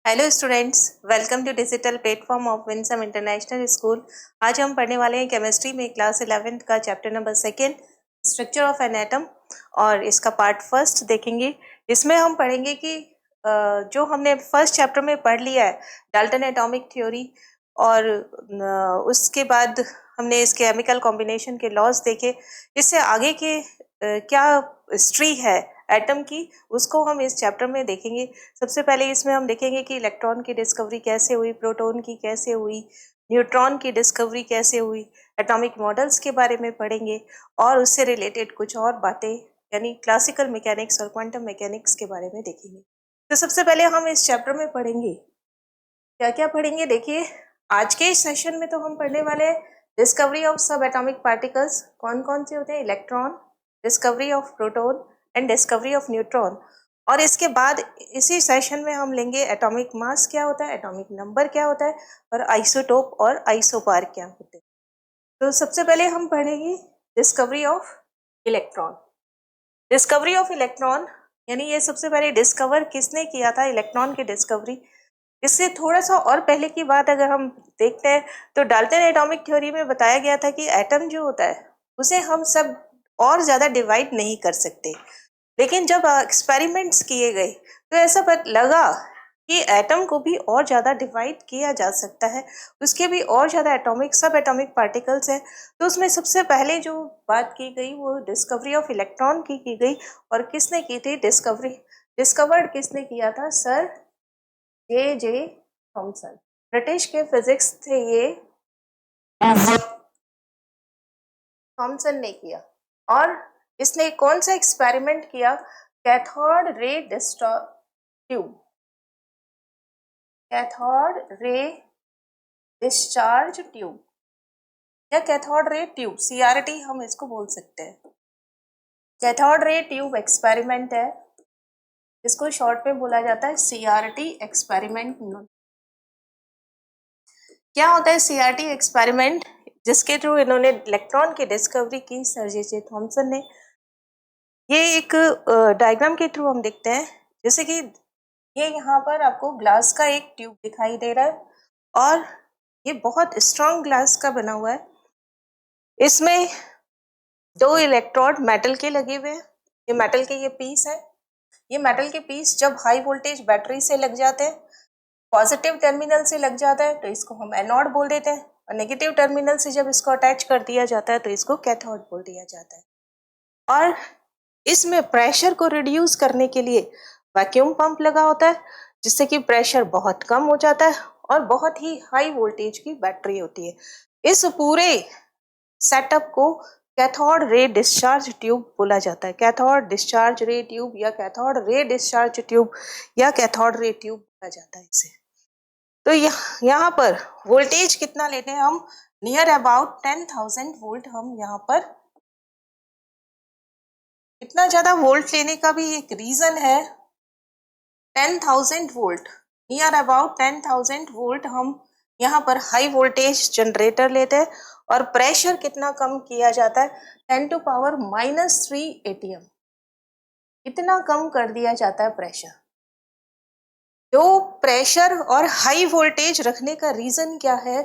Hello students, welcome to digital platform of Winsome International School. आज हम पढ़ने वाले हैं केमिस्ट्री में क्लास 11th का chapter number 2 structure of an atom और इसका पार्ट फर्स्ट देखेंगे। इसमें हम पढ़ेंगे कि जो हमने फर्स्ट चैप्टर में पढ़ लिया है डाल्टन एटॉमिक थ्योरी, और उसके बाद हमने इस केमिकल कॉम्बिनेशन के लॉज देखे। इससे आगे के क्या हिस्ट्री है एटम की, उसको हम इस चैप्टर में देखेंगे। सबसे पहले इसमें हम देखेंगे कि इलेक्ट्रॉन की डिस्कवरी कैसे हुई, प्रोटॉन की कैसे हुई, न्यूट्रॉन की डिस्कवरी कैसे हुई, एटॉमिक मॉडल्स के बारे में पढ़ेंगे और उससे रिलेटेड कुछ और बातें यानी क्लासिकल मैकेनिक्स और क्वांटम मैकेनिक्स के बारे में देखेंगे। तो सबसे पहले हम इस चैप्टर में पढ़ेंगे, क्या क्या पढ़ेंगे देखिए। आज के इस सेशन में तो हम पढ़ने वाले हैं डिस्कवरी ऑफ सब एटॉमिक पार्टिकल्स, कौन कौन से होते हैं, electron, discovery of proton and discovery of neutron. और इसके बाद इसी सेशन में हम लेंगे एटॉमिक मास क्या होता है, एटॉमिक नंबर क्या होता है, और आइसोटोप और आइसोबार क्या होते हैं। तो सबसे पहले हम पढ़ेंगे discovery of electron. Discovery of electron यानी ये सबसे पहले डिस्कवर किसने किया था, इलेक्ट्रॉन की डिस्कवरी। इससे थोड़ा सा और पहले की बात अगर हम देखते हैं तो डाल्टन एटॉमिक थ्योरी में बताया गया था कि एटम जो होता है उसे हम सब और ज़्यादा डिवाइड नहीं कर सकते। लेकिन जब एक्सपेरिमेंट्स किए गए तो ऐसा लगा कि एटम को भी और ज़्यादा डिवाइड किया जा सकता है, उसके भी और ज़्यादा एटॉमिक सब एटॉमिक पार्टिकल्स हैं। तो उसमें सबसे पहले जो बात की गई वो डिस्कवरी ऑफ इलेक्ट्रॉन की गई। और किसने की थी डिस्कवर्ड किसने किया था, सर जे थॉमसन, ब्रिटिश के फिजिक्स थे ये, थॉमसन ने किया। और इसने कौन सा एक्सपेरिमेंट किया, cathode ray tube, cathode ray discharge tube या कैथोड रे ट्यूब, CRT हम इसको बोल सकते हैं। कैथोड रे ट्यूब एक्सपेरिमेंट है, इसको शॉर्ट में बोला जाता है CRT एक्सपेरिमेंट। क्या होता है CRT एक्सपेरिमेंट, जिसके थ्रू इन्होंने इलेक्ट्रॉन की डिस्कवरी की, सर जे थॉमसन ने। ये एक डायग्राम के थ्रू हम देखते हैं, जैसे कि ये यहाँ पर आपको ग्लास का एक ट्यूब दिखाई दे रहा है और ये बहुत स्ट्रॉन्ग ग्लास का बना हुआ है। इसमें दो इलेक्ट्रोड मेटल के लगे हुए हैं, ये मेटल के ये पीस है। ये मेटल के पीस जब हाई वोल्टेज बैटरी से लग जाते हैं, पॉजिटिव टर्मिनल से लग जाता है तो इसको हम एनोड बोल देते हैं, और नेगेटिव टर्मिनल से जब इसको अटैच कर दिया जाता है तो इसको कैथोड बोल दिया जाता है। और इसमें प्रेशर को रिड्यूस करने के लिए वैक्यूम पंप लगा होता है, जिससे कि प्रेशर बहुत कम हो जाता है और बहुत ही हाई वोल्टेज की बैटरी होती है। इस पूरे सेटअप को कैथोड रे डिस्चार्ज ट्यूब बोला जाता है। कैथोड डिस्चार्ज रे ट्यूब या कैथोड रे डिस्चार्ज ट्यूब या कैथोड रे ट्यूब बोला जाता है इसे। तो यहाँ पर वोल्टेज कितना लेते हैं हम, नियर अबाउट 10,000 वोल्ट। हम यहाँ पर इतना ज्यादा वोल्ट लेने का भी एक रीजन है। 10,000 वोल्ट, नियर अबाउट 10,000 वोल्ट हम यहाँ पर हाई वोल्टेज जनरेटर लेते हैं और प्रेशर कितना कम किया जाता है, 10⁻³ ATM, इतना कम कर दिया जाता है प्रेशर। लो प्रेशर और हाई वोल्टेज रखने का रीजन क्या है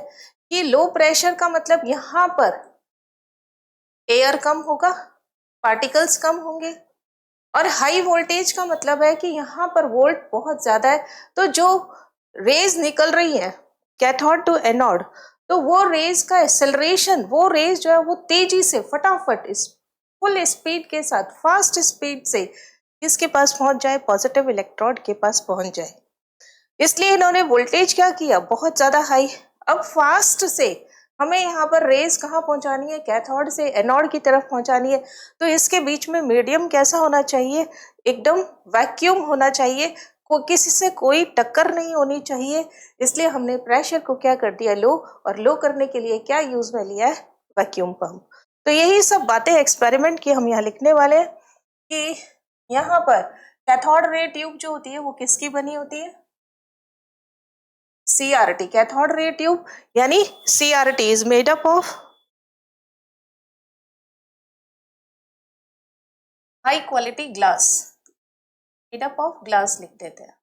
कि लो प्रेशर का मतलब यहाँ पर एयर कम होगा, पार्टिकल्स कम होंगे, और हाई वोल्टेज का मतलब है कि यहाँ पर वोल्ट बहुत ज्यादा है, तो जो रेज निकल रही है कैथोड टू एनोड, तो वो रेज का एक्सेलरेशन, वो रेज जो है वो तेजी से फटाफट इस फुल स्पीड के साथ, फास्ट स्पीड से किसके पास पहुंच जाए, पॉजिटिव इलेक्ट्रोड के पास पहुंच जाए। इसलिए इन्होंने वोल्टेज क्या किया, बहुत ज्यादा हाई। अब फास्ट से हमें यहाँ पर रेज कहाँ पहुंचानी है, कैथोड से एनोड की तरफ पहुंचानी है। तो इसके बीच में मीडियम कैसा होना चाहिए, एकदम वैक्यूम होना चाहिए, किसी से कोई टक्कर नहीं होनी चाहिए। इसलिए हमने प्रेशर को क्या कर दिया, लो, और लो करने के लिए क्या यूज में लिया है, वैक्यूम पंप। तो यही सब बातें एक्सपेरिमेंट की हम यहाँ लिखने वाले हैं कि यहाँ पर कैथोड रे ट्यूब जो होती है वो किसकी बनी होती है, CRT, कैथोड रे ट्यूब, यानी CRT is made up of high quality glass, made up of glass लिख देते हैं।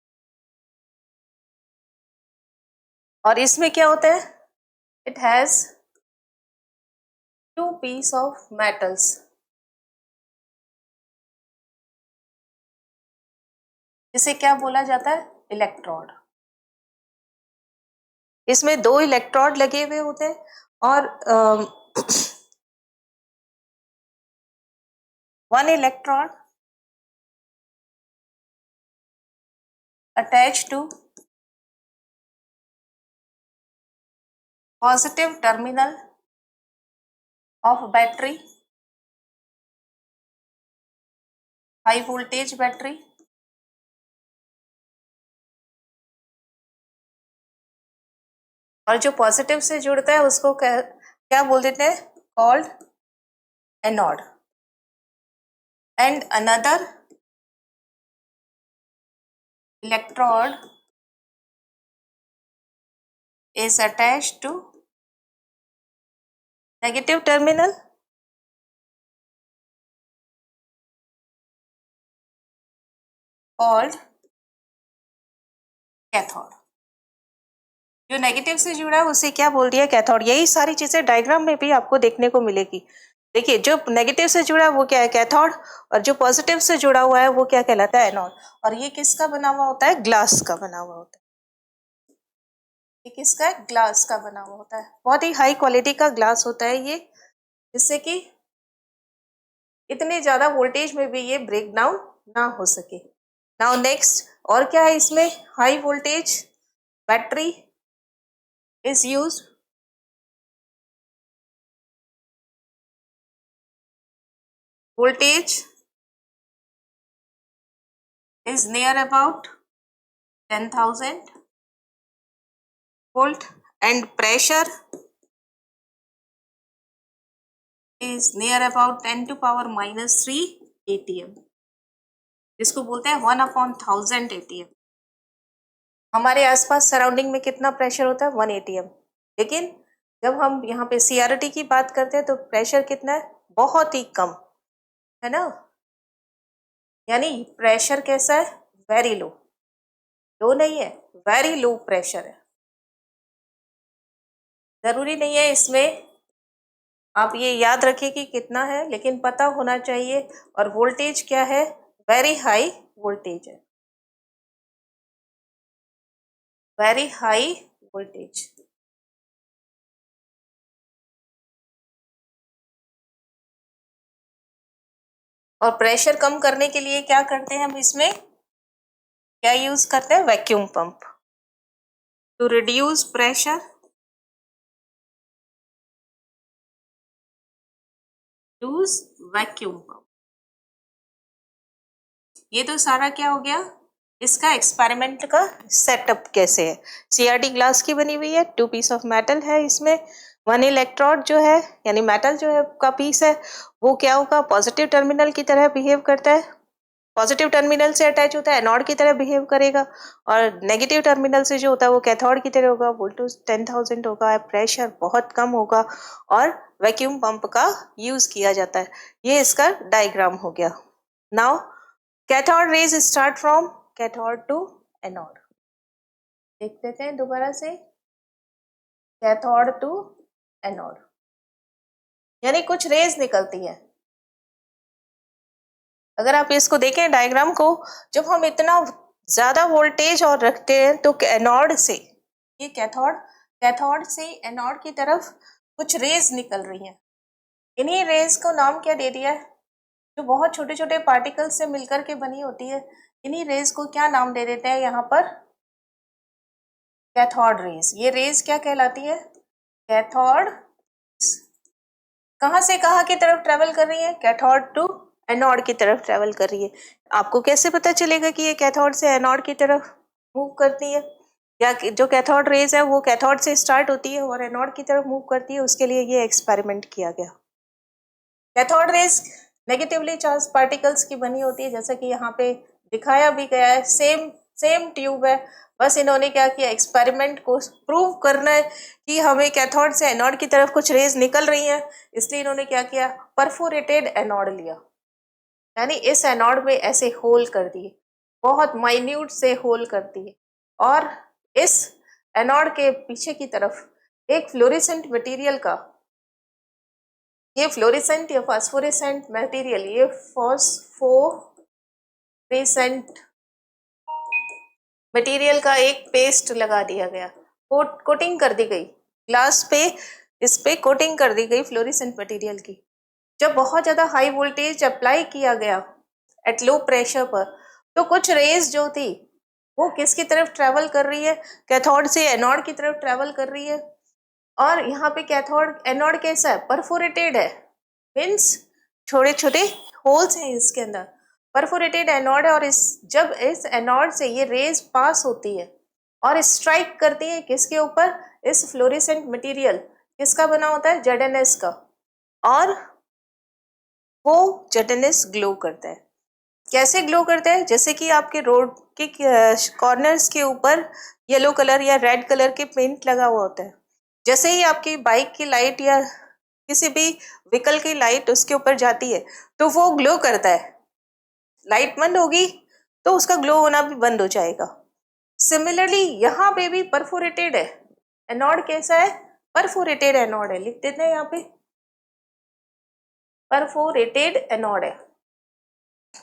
और इसमें क्या होता है, it has 2 piece of metals. इसे क्या बोला जाता है, इलेक्ट्रोड। इसमें 2 इलेक्ट्रोड लगे हुए होते हैं और 1 electron attached to positive terminal of battery, high voltage battery, और जो पॉजिटिव से जुड़ता है उसको क्या बोल देते हैं, called anode. And another electrode is attached to negative terminal called cathode. जो नेगेटिव से जुड़ा है उसे क्या बोल दिया, कैथोड। यही सारी चीजें डायग्राम में भी आपको देखने को मिलेगी। देखिए, जो नेगेटिव से जुड़ा है वो क्या है, कैथोड, और जो पॉजिटिव से जुड़ा हुआ है वो क्या कहलाता है, एनोड। और ये किसका बना हुआ होता है, ग्लास का बना हुआ होता है। ये किसका है, ग्लास का बना हुआ होता है। बहुत ही हाई क्वालिटी का ग्लास होता है ये, जिससे कि इतने ज्यादा वोल्टेज में भी ये ब्रेक डाउन ना हो सके। नाउ नेक्स्ट, और क्या है इसमें, high voltage battery is use voltage is near about 10,000 volt and pressure is near about 10 to power minus 3 atm, जिसको बोलते हैं 1/1000 atm। हमारे आसपास सराउंडिंग में कितना प्रेशर होता है, 1 atm। लेकिन जब हम यहाँ पे CRT की बात करते हैं तो प्रेशर कितना है, बहुत ही कम है ना। यानी प्रेशर कैसा है, वेरी लो। लो नहीं है, वेरी लो प्रेशर है। जरूरी नहीं है इसमें आप ये याद रखिए कि कितना है, लेकिन पता होना चाहिए। और वोल्टेज क्या है, वेरी हाई वोल्टेज है, वेरी हाई वोल्टेज। और प्रेशर कम करने के लिए क्या करते हैं हम, इसमें क्या यूज करते हैं, vacuum pump. To reduce pressure, use vacuum pump. ये तो सारा क्या हो गया, इसका एक्सपेरिमेंट का सेटअप कैसे है। CRT ग्लास की बनी हुई है, 2 पीस ऑफ मेटल है, इसमें 1 इलेक्ट्रोड जो है यानी मेटल जो है का पीस है वो क्या होगा, पॉजिटिव टर्मिनल की तरह बिहेव करता है, पॉजिटिव टर्मिनल से अटैच होता है, एनोड की तरह बिहेव करेगा। और नेगेटिव टर्मिनल से जो होता है वो कैथोड की तरह होगा, वोल्टेज 10,000 होगा, प्रेशर बहुत कम होगा, और वैक्यूम पंप का यूज किया जाता है। ये इसका डायग्राम हो गया। Now cathode rays start from cathode to anode. देख लेते हैं दोबारा से, कैथोड टू एनोड, यानी कुछ रेज निकलती है। अगर आप इसको देखें डायग्राम को, जब हम इतना ज्यादा वोल्टेज और रखते हैं तो एनोड से, ये कैथोड से एनोड की तरफ कुछ रेज निकल रही हैं। इन्हीं रेज को नाम क्या दे दिया है, जो बहुत छोटे छोटे पार्टिकल से मिलकर के बनी होती है, इन्हीं रेज को क्या नाम दे देते हैं यहाँ पर, कैथोड रेज। ये रेज क्या कहलाती है, कैथोड। कहाँ से कहाँ की तरफ ट्रेवल कर रही है, कैथोड टू एनोड की तरफ ट्रेवल कर रही है। आपको कैसे पता चलेगा कि ये कैथोड से एनोड की तरफ मूव करती है, या जो कैथोड रेज है वो कैथोड से स्टार्ट होती है और एनोड की तरफ मूव करती है, उसके लिए ये एक्सपेरिमेंट किया गया। Cathode rays negatively charge particles की बनी होती है, जैसा कि यहाँ पे दिखाया भी गया है। सेम ट्यूब है, बस इन्होंने क्या किया, एक्सपेरिमेंट को प्रूव करना है कि हमें कैथोड से एनोड की तरफ कुछ रेज निकल रही हैं, इसलिए इन्होंने क्या किया, परफोरेटेड एनोड लिया, यानी इस एनोड में ऐसे होल कर दिए, बहुत माइन्यूट से होल कर दिए, और इस एनोड के पीछे की तरफ एक फ्लोरेसेंट मटेरियल का, ये फ्लोरेसेंट या फास्फोरेसेंट मटेरियल, ये फॉस्फोरेसेंट मटेरियल का एक पेस्ट लगा दिया गया, कोटिंग कर दी गई ग्लास पे, इस पे कोटिंग कर दी गई फ्लोरेसेंट मटेरियल की। जब बहुत ज्यादा हाई वोल्टेज अप्लाई किया गया एट लो प्रेशर पर, तो कुछ रेज जो थी वो किसकी तरफ ट्रेवल कर रही है, कैथोड से एनोड की तरफ ट्रेवल कर रही है। और यहाँ पे कैथोड एनोड कैसा है, परफोरेटेड है, मीन्स छोटे छोटे होल्स हैं इसके अंदर, परफोरेटेड एनोड है। और जब इस एनोड से ये रेज पास होती है और स्ट्राइक करती है किसके ऊपर, इस फ्लोरेसेंट मटेरियल, किसका बना होता है, जेडएनएस का, और वो जेडएनएस ग्लो करता है। कैसे ग्लो करता है, जैसे कि आपके रोड के कॉर्नर्स के ऊपर येलो कलर या रेड कलर के पेंट लगा हुआ होता है, जैसे ही आपकी बाइक की लाइट या किसी भी व्हीकल की लाइट उसके ऊपर जाती है तो वो ग्लो करता है, लाइट बंद होगी तो उसका ग्लो होना भी बंद हो जाएगा। सिमिलरली यहाँ पे भी परफोरेटेड है एनोड, कैसा है, परफोरेटेड एनोड है, लिख देते हैं यहाँ पे, परफोरेटेड एनोड है।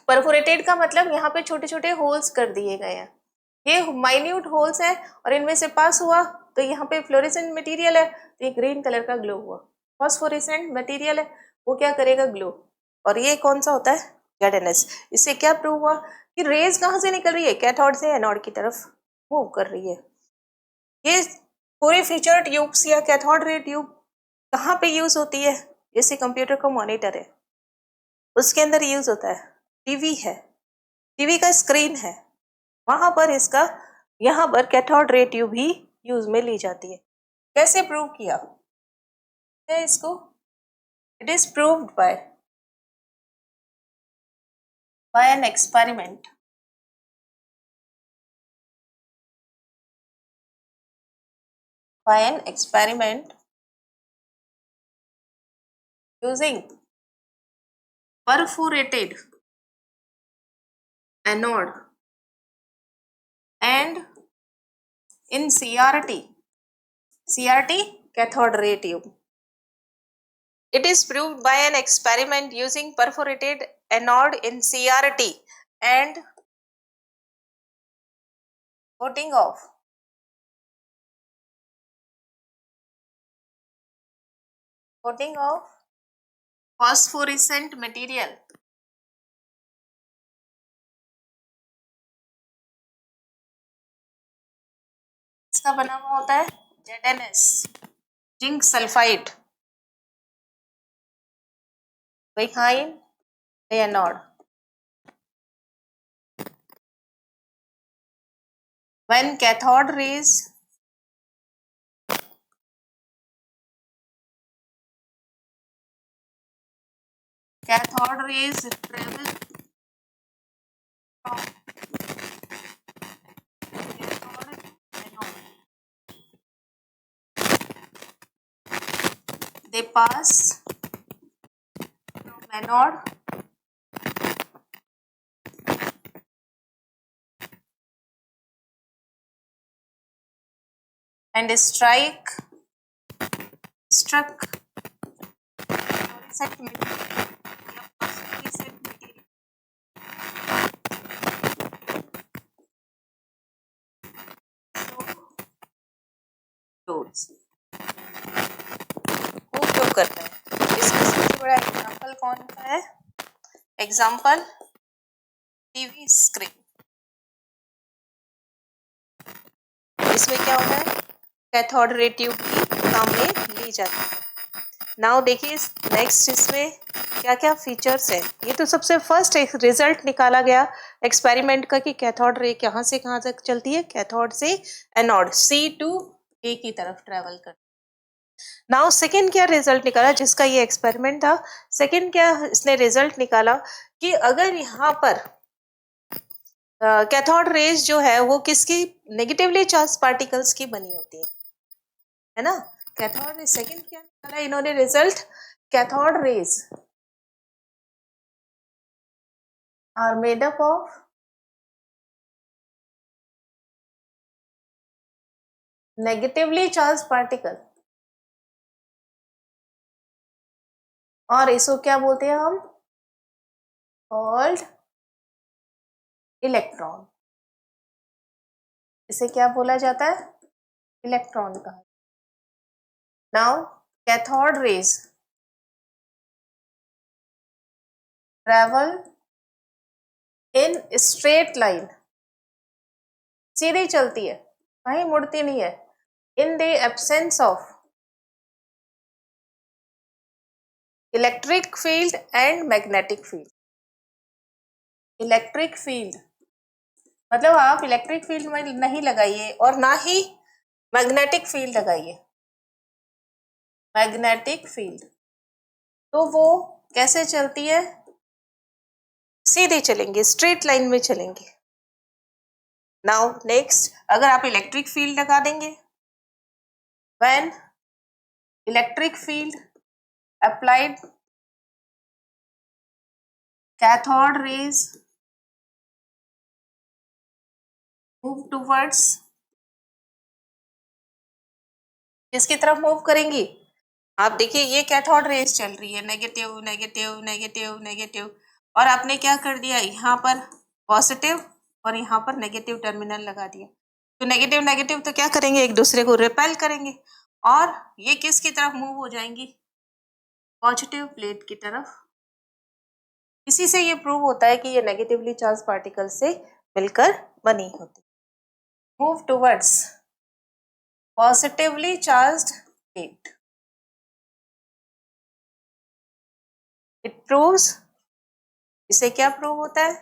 परफोरेटेड का मतलब यहाँ पे छोटे छोटे होल्स कर दिए गए हैं, ये माइन्यूट होल्स हैं और इनमें से पास हुआ तो यहाँ पे फ्लोरेसेंट मटेरियल है तो ये ग्रीन कलर का ग्लो हुआ, फॉस्फोरेसेंट मटेरियल है वो क्या करेगा, ग्लो। और ये कौन सा होता है, जेडएनएस। इससे क्या प्रूव हुआ कि रेज कहाँ से निकल रही है, कैथोड से एनोड की तरफ मूव कर रही है। ये पूरे फीचर ट्यूब्स या कैथोड रे ट्यूब कहाँ पे यूज होती है, जैसे कंप्यूटर का मॉनिटर है उसके अंदर यूज होता है, टीवी है, टीवी का स्क्रीन है, वहां पर इसका, यहाँ पर कैथोड रे ट्यूब ही यूज में ली जाती है। कैसे प्रूव किया है इसको, it is proved bye an experiment, by an experiment using perforated anode and in CRT cathode ray tube. It is proved by an experiment using perforated anode in CRT and coating of phosphorescent material इसका बना हुआ होता है ZnS, zinc sulphide, behind the anode. When cathode rays travel from cathode anode, they pass from anode and struck fluorescent material या phosphorescent material, so loads वो क्यों करता है, इसका सबसे बड़ा एग्जाम्पल कौन सा है, एग्जाम्पल टीवी स्क्रीन। इसमें क्या होता है, कैथोड रे ट्यूब भी काम में ली जाती है। नाउ देखिए नेक्स्ट इसमें क्या क्या फीचर्स है। ये तो सबसे फर्स्ट एक रिजल्ट निकाला गया एक्सपेरिमेंट का कि कैथोड रे कहाँ से कहाँ तक चलती है, कैथोड से एनोड C to A की तरफ ट्रेवल कर। नाउ सेकेंड क्या रिजल्ट निकाला जिसका ये एक्सपेरिमेंट था, सेकेंड क्या इसने रिजल्ट निकाला कि अगर यहाँ पर कैथोड रेज जो है वो किसकी, नेगेटिवली चार्ज पार्टिकल्स की बनी होती है ना। कैथोड सेकेंड क्या निकाला इन्होंने result, cathode rays are made up of negatively charge particle, और इसको क्या बोलते हैं हम? Called electron. इसे क्या बोला जाता है? इलेक्ट्रॉन कहा। Now cathode rays travel in straight line, सीधी चलती है, कहीं मुड़ती नहीं है। In the absence of electric field and magnetic field. Electric field मतलब आप इलेक्ट्रिक फील्ड में नहीं लगाइए और ना ही मैग्नेटिक फील्ड लगाइए। मैग्नेटिक फील्ड तो वो कैसे चलती है? सीधे चलेंगे, स्ट्रेट लाइन में चलेंगे। नाउ नेक्स्ट, अगर आप इलेक्ट्रिक फील्ड लगा देंगे, when electric field applied cathode rays move towards, किसकी तरफ मूव करेंगी? आप देखिए ये कैथोड रेज चल रही है, नेगेटिव नेगेटिव नेगेटिव नेगेटिव, और आपने क्या कर दिया, यहाँ पर पॉजिटिव और यहाँ पर नेगेटिव टर्मिनल लगा दिया। तो नेगेटिव नेगेटिव तो क्या करेंगे, एक दूसरे को रिपेल करेंगे, और ये किसकी तरफ मूव हो जाएंगी? पॉजिटिव प्लेट की तरफ। इसी से ये प्रूव होता है कि ये नेगेटिवली चार्ज पार्टिकल से मिलकर बनी होती। Move towards positively charged plate. It proves, इसे क्या प्रूव होता है?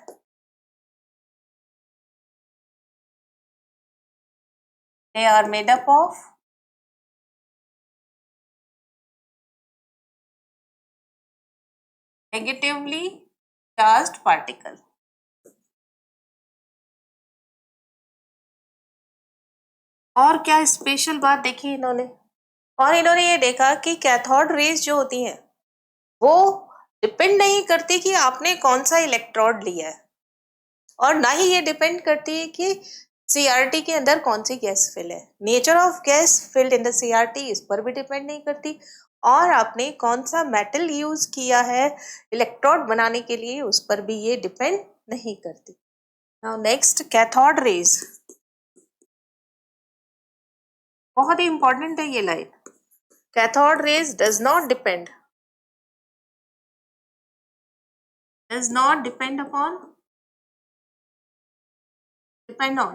They are made up of negatively charged particle। और क्या स्पेशल बात देखी इन्होंने, और इन्होंने ये देखा कि कैथोड रेज जो होती हैं वो डिपेंड नहीं करती कि आपने कौन सा इलेक्ट्रोड लिया है, और ना ही ये डिपेंड करती है कि सीआरटी के अंदर कौन सी गैस फिल है। Nature of gas filled in the CRT इस पर भी डिपेंड नहीं करती, और आपने कौन सा मेटल यूज किया है इलेक्ट्रोड बनाने के लिए उस पर भी ये डिपेंड नहीं करती। नाउ नेक्स्ट, कैथोड रेज, बहुत ही इंपॉर्टेंट है ये line. Cathode rays does not depend upon depend on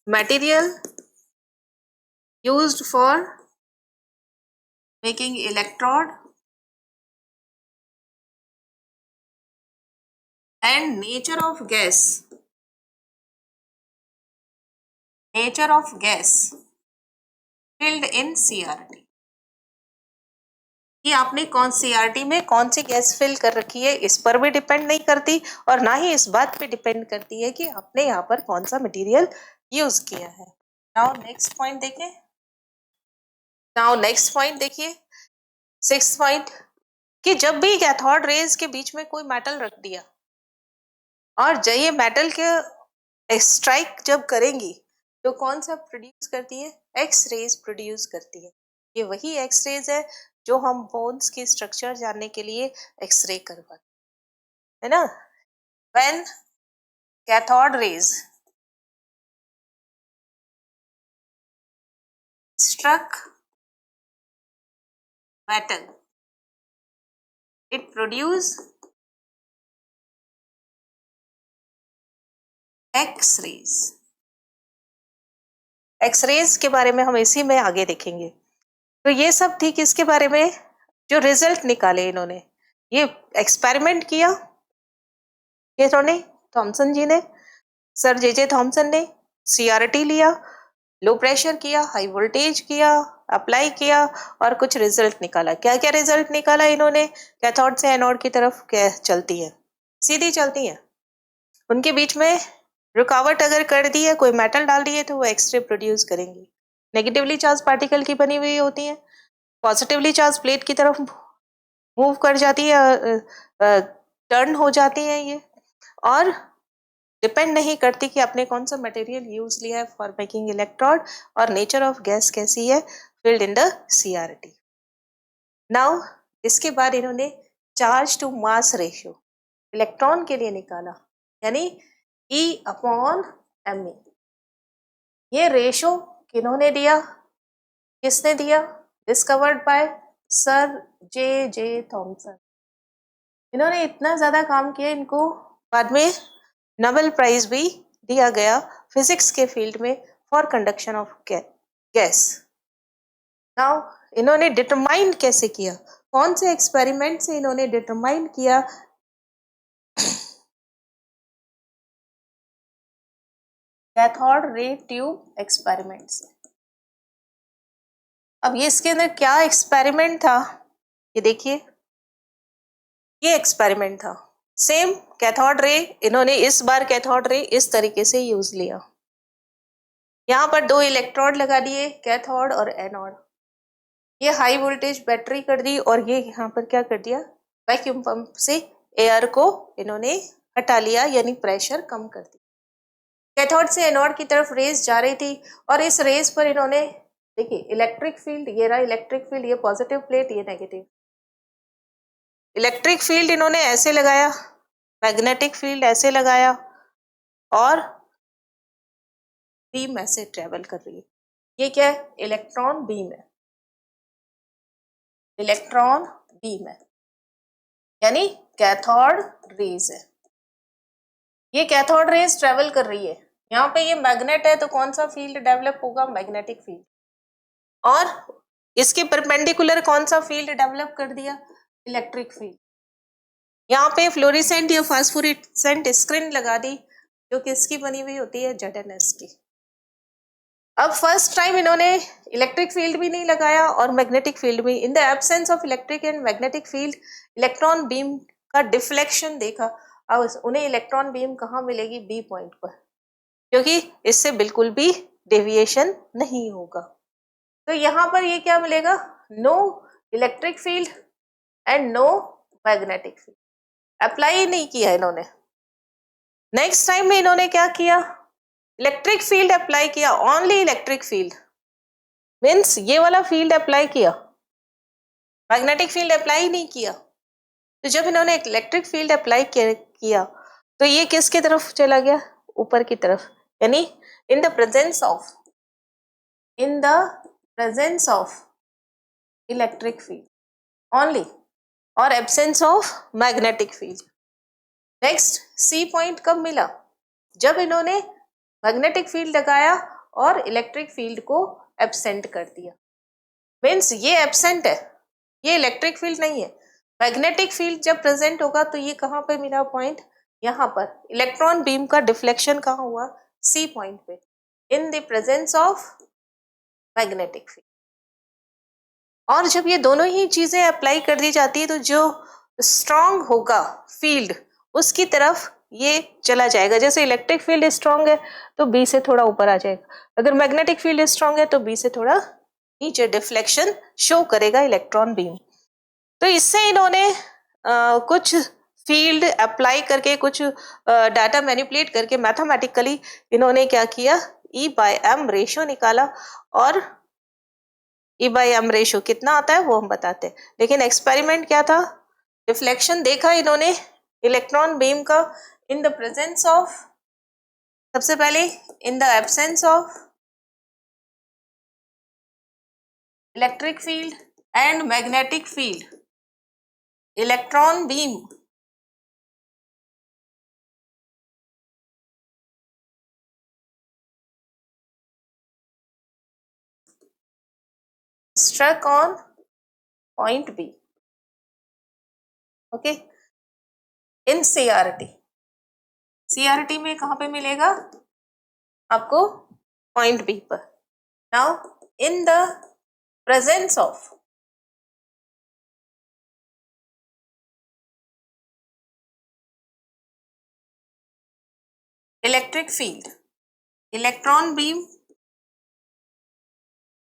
material used for making electrode and nature of gas filled in CRT, कि आपने कौन सीआरटी में कौन सी गैस फिल कर रखी है इस पर भी डिपेंड नहीं करती, और ना ही इस बात पे डिपेंड करती है कि आपने यहाँ पर कौन सा मटेरियल यूज किया है। नाउ नेक्स्ट पॉइंट देखिए, 6th पॉइंट, कि जब भी कैथोड रेज के बीच में कोई मेटल रख दिया और जब ये मेटल के स्ट्राइक जब करेंगी तो कौन सा प्रोड्यूस करती है? एक्स रेज प्रोड्यूस करती है। ये वही एक्स रेज है जो हम बोन्स की स्ट्रक्चर जानने के लिए एक्सरे करवाते है ना। When cathode rays struck metal, it produce X-rays। X-rays के बारे में हम इसी में आगे देखेंगे। तो ये सब थी किसके बारे में? जो रिजल्ट निकाले इन्होंने, ये एक्सपेरिमेंट किया इन्होंने, थॉमसन जी ने, सर जे थॉमसन ने सीआरटी लिया, लो प्रेशर किया, हाई वोल्टेज किया, अप्लाई किया, और कुछ रिजल्ट निकाला। क्या क्या रिजल्ट निकाला इन्होंने? कैथोड से एनोड की तरफ क्या चलती है? सीधी चलती है। उनके बीच में रुकावट अगर कर दी है, कोई मेटल डाल दिए, तो वो एक्सरे प्रोड्यूस करेंगी। नेगेटिवली चार्ज पार्टिकल की बनी हुई होती है, पॉजिटिवली चार्ज प्लेट की तरफ मूव कर जाती है, टर्न हो जाती है ये, और डिपेंड नहीं करती कि आपने कौन सा मटेरियल यूज लिया है फॉर मेकिंग इलेक्ट्रोड, और नेचर ऑफ गैस कैसी है field in the CRT। Now इसके बाद इन्होंने charge to mass ratio electron के लिए निकाला, यानी E/me। ये रेशो किन्होंने दिया, किसने दिया? Discovered by sir J Thompson. इन्होंने इतना ज्यादा काम किया, इनको बाद में नोबेल प्राइज भी दिया गया फिजिक्स के फील्ड में for conduction of gas. Now इन्होंने डिटरमाइन कैसे किया, कौन से एक्सपेरिमेंट से इन्होंने डिटरमाइन किया? कैथोड रे ट्यूब एक्सपेरिमेंट से। अब ये इसके अंदर क्या एक्सपेरिमेंट था, ये देखिए, ये एक्सपेरिमेंट था। सेम कैथोड रे, इन्होंने इस बार कैथोड रे इस तरीके से यूज लिया। यहाँ पर 2 इलेक्ट्रोड लगा दिए, कैथोड और एनोड। ये हाई वोल्टेज बैटरी कर दी, और ये यहाँ पर क्या कर दिया, वैक्यूम पंप से एयर को इन्होंने हटा लिया, यानी प्रेशर कम कर दिया। कैथोड से एनोड की तरफ रेस जा रही थी, और इस रेस पर इन्होंने देखिए इलेक्ट्रिक फील्ड, ये रहा इलेक्ट्रिक फील्ड, ये पॉजिटिव प्लेट, ये नेगेटिव। इलेक्ट्रिक फील्ड इन्होंने ऐसे लगाया, मैग्नेटिक फील्ड ऐसे लगाया, और बीम ऐसे ट्रेवल कर रही है। ये क्या है? इलेक्ट्रॉन बीम है, इलेक्ट्रॉन बीम है, यानी कैथोड रेज है। ये कैथोड रेज ट्रेवल कर रही है, यहाँ पे ये मैग्नेट है, तो कौन सा फील्ड डेवलप होगा? Magnetic field. और इसके परपेंडिकुलर कौन सा फील्ड डेवलप कर दिया? Electric field. यहाँ पे फ्लोरिसेंट या फास्फोरेसेंट स्क्रीन लगा दी, जो किसकी बनी हुई होती है? ZNS की। अब फर्स्ट टाइम इन्होंने इलेक्ट्रिक फील्ड भी नहीं लगाया और मैग्नेटिक फील्ड भी। इन the absence of electric and magnetic field, electron beam का डिफ्लेक्शन देखा। अब उन्हें इलेक्ट्रॉन बीम कहाँ मिलेगी? बी पॉइंट पर, क्योंकि इससे बिल्कुल भी डेविएशन नहीं होगा। तो यहाँ पर ये क्या मिलेगा? No electric field and no magnetic field. Apply नहीं किया इन्होंने। नेक्स्ट टाइम में इन्होंने क्या किया? इलेक्ट्रिक फील्ड अप्लाई किया, ओनली इलेक्ट्रिक फील्ड, मीन्स ये वाला फील्ड अप्लाई किया, मैग्नेटिक फील्ड अप्लाई नहीं किया। तो जब इन्होंने इलेक्ट्रिक फील्ड अप्लाई किया तो ये किसकी तरफ चला गया? ऊपर की तरफ, यानी in the presence of electric field only, और absence of magnetic field. Next C point कब मिला? जब इन्होंने मैग्नेटिक फील्ड लगाया और इलेक्ट्रिक फील्ड को एब्सेंट कर दिया। मीन्स ये एब्सेंट है, ये इलेक्ट्रिक फील्ड नहीं है। मैग्नेटिक फील्ड जब प्रेजेंट होगा तो ये कहाँ पे मिला पॉइंट? यहाँ पर। इलेक्ट्रॉन बीम का डिफ्लेक्शन कहाँ हुआ? सी पॉइंट पे, इन the presence of magnetic field. और जब ये दोनों ही चीजें अप्लाई कर दी जाती है तो जो स्ट्रांग होगा फील्ड, उसकी तरफ ये चला जाएगा। जैसे इलेक्ट्रिक फील्ड स्ट्रांग है तो बी से थोड़ा ऊपर आ जाएगा, अगर मैग्नेटिक फील्ड स्ट्रांग है तो बी से थोड़ा नीचे डिफ्लेक्शन शो करेगा इलेक्ट्रॉन बीम। तो इससे इन्होंने कुछ फील्ड अप्लाई करके, कुछ डाटा मैनिपुलेट करके मैथमेटिकली इन्होंने क्या किया? E/m रेशियो निकाला, और E/m रेशियो कितना आता है वो हम बताते हैं। लेकिन एक्सपेरिमेंट क्या था? डिफ्लेक्शन देखा इन्होंने इलेक्ट्रॉन बीम का इन द प्रेजेंस ऑफ, सबसे पहले इन the absence of electric field and magnetic field, electron beam struck on point B, okay, in CRT। CRT में कहाँ पे मिलेगा आपको? पॉइंट B पर। Now in the presence of electric field, electron beam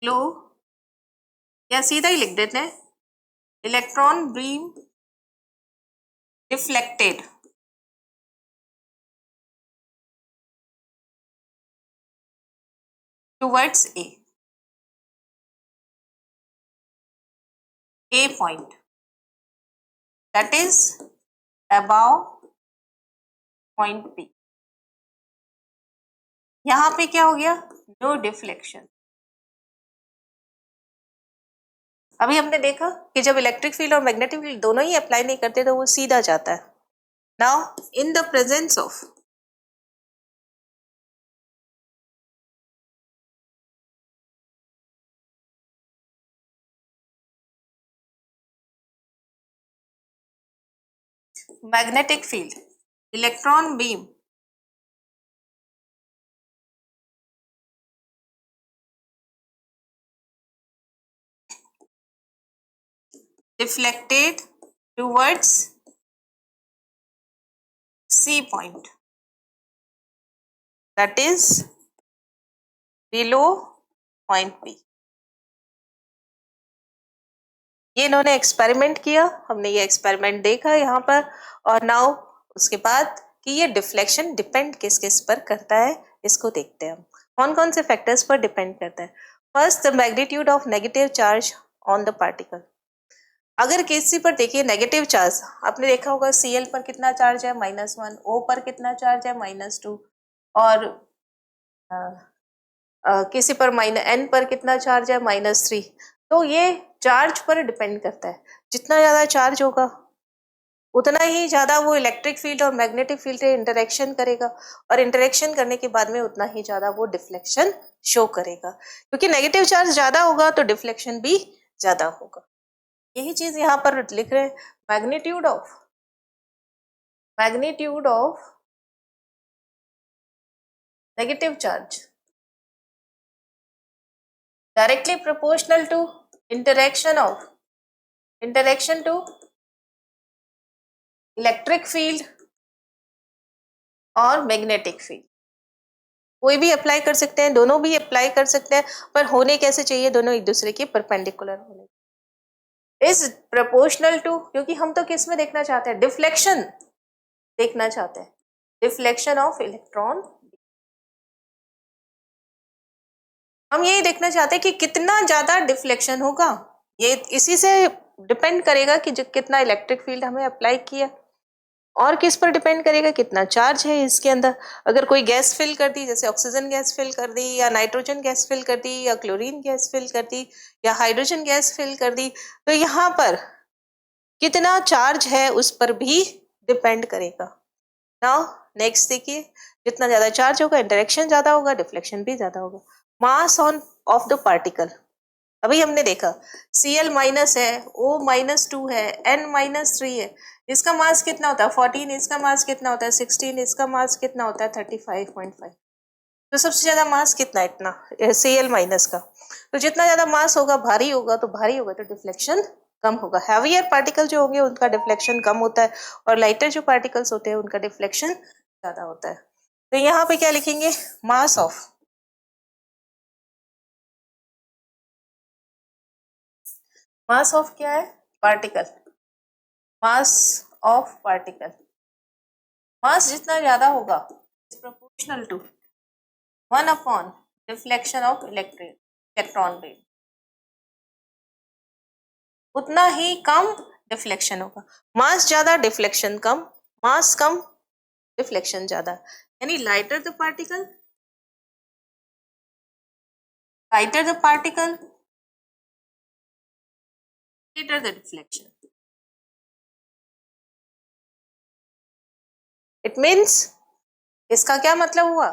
flow, या सीधा ही लिख देते हैं electron beam deflected, towards A point, that is above point P. यहां पे क्या हो गया? No deflection. अभी हमने देखा कि जब इलेक्ट्रिक फील्ड और मैग्नेटिक फील्ड दोनों ही अप्लाई नहीं करते तो वो सीधा जाता है। Now in the presence of magnetic field, electron beam deflected towards C point, that is below point P. ये इन्होंने एक्सपेरिमेंट किया, हमने ये एक्सपेरिमेंट देखा यहाँ पर, और नाउ उसके बाद कि ये डिफ्लेक्शन डिपेंड किस किस पर करता है इसको देखते हैं हम। कौन कौन से फैक्टर्स पर डिपेंड करता है? First, the magnitude of negative charge on the particle. अगर किसी पर देखिए नेगेटिव चार्ज, आपने देखा होगा Cl पर कितना चार्ज है -1, O पर कितना चार्ज है -2, और किसी पर N पर कितना चार्ज है -3। तो ये चार्ज पर डिपेंड करता है। जितना ज्यादा चार्ज होगा उतना ही ज्यादा वो इलेक्ट्रिक फील्ड और मैग्नेटिक फील्ड से इंटरेक्शन करेगा, और इंटरेक्शन करने के बाद में उतना ही ज्यादा वो डिफ्लेक्शन शो करेगा। क्योंकि नेगेटिव चार्ज ज्यादा होगा तो डिफ्लेक्शन भी ज्यादा होगा। यही चीज यहाँ पर लिख रहे हैं, magnitude of negative charge directly proportional to interaction to electric field और मैग्नेटिक फील्ड। कोई भी अप्लाई कर सकते हैं, दोनों भी अप्लाई कर सकते हैं, पर होने कैसे चाहिए? दोनों एक दूसरे के परपेंडिकुलर होने। इज प्रोपोर्शनल टू, क्योंकि हम तो किस में देखना चाहते हैं? डिफ्लेक्शन देखना चाहते हैं, डिफ्लेक्शन ऑफ इलेक्ट्रॉन। हम यही देखना चाहते हैं कि कितना ज्यादा डिफ्लेक्शन होगा, ये इसी से डिपेंड करेगा कि जो कितना इलेक्ट्रिक फील्ड हमें अप्लाई किया, और किस पर डिपेंड करेगा? कितना चार्ज है इसके अंदर। अगर कोई गैस फिल कर दी, जैसे ऑक्सीजन गैस फिल कर दी, या नाइट्रोजन गैस फिल कर दी, या क्लोरीन गैस फिल कर दी, या हाइड्रोजन गैस फिल कर दी, तो यहाँ पर कितना चार्ज है उस पर भी डिपेंड करेगा। नाउ नेक्स्ट देखिए, जितना ज्यादा चार्ज होगा इंटरेक्शन ज्यादा होगा, डिफ्लेक्शन भी ज्यादा होगा। मास ऑफ द पार्टिकल, अभी हमने देखा Cl माइनस है, O -2 है, N -3 है। इसका मास कितना होता है? 14। इसका मास कितना होता है? 16। इसका मास कितना होता है? 35.5। तो सबसे ज्यादा मास कितना है? इतना, Cl माइनस का। तो जितना ज्यादा मास होगा भारी होगा, तो डिफ्लेक्शन कम होगा। हैवियर पार्टिकल जो होंगे उनका डिफ्लेक्शन कम होता है, और लाइटर जो पार्टिकल्स होते हैं उनका डिफ्लेक्शन ज्यादा होता है। तो यहाँ पे क्या लिखेंगे? मास ऑफ क्या है? Particle. Mass of particle, mass जितना ज्यादा होगा proportional to 1 upon deflection of electron beam, उतना ही कम डिफ्लेक्शन होगा। मास ज्यादा डिफ्लेक्शन कम, मास कम डिफ्लेक्शन ज्यादा। यानी lighter the particle greater the deflection. It means, इसका क्या मतलब हुआ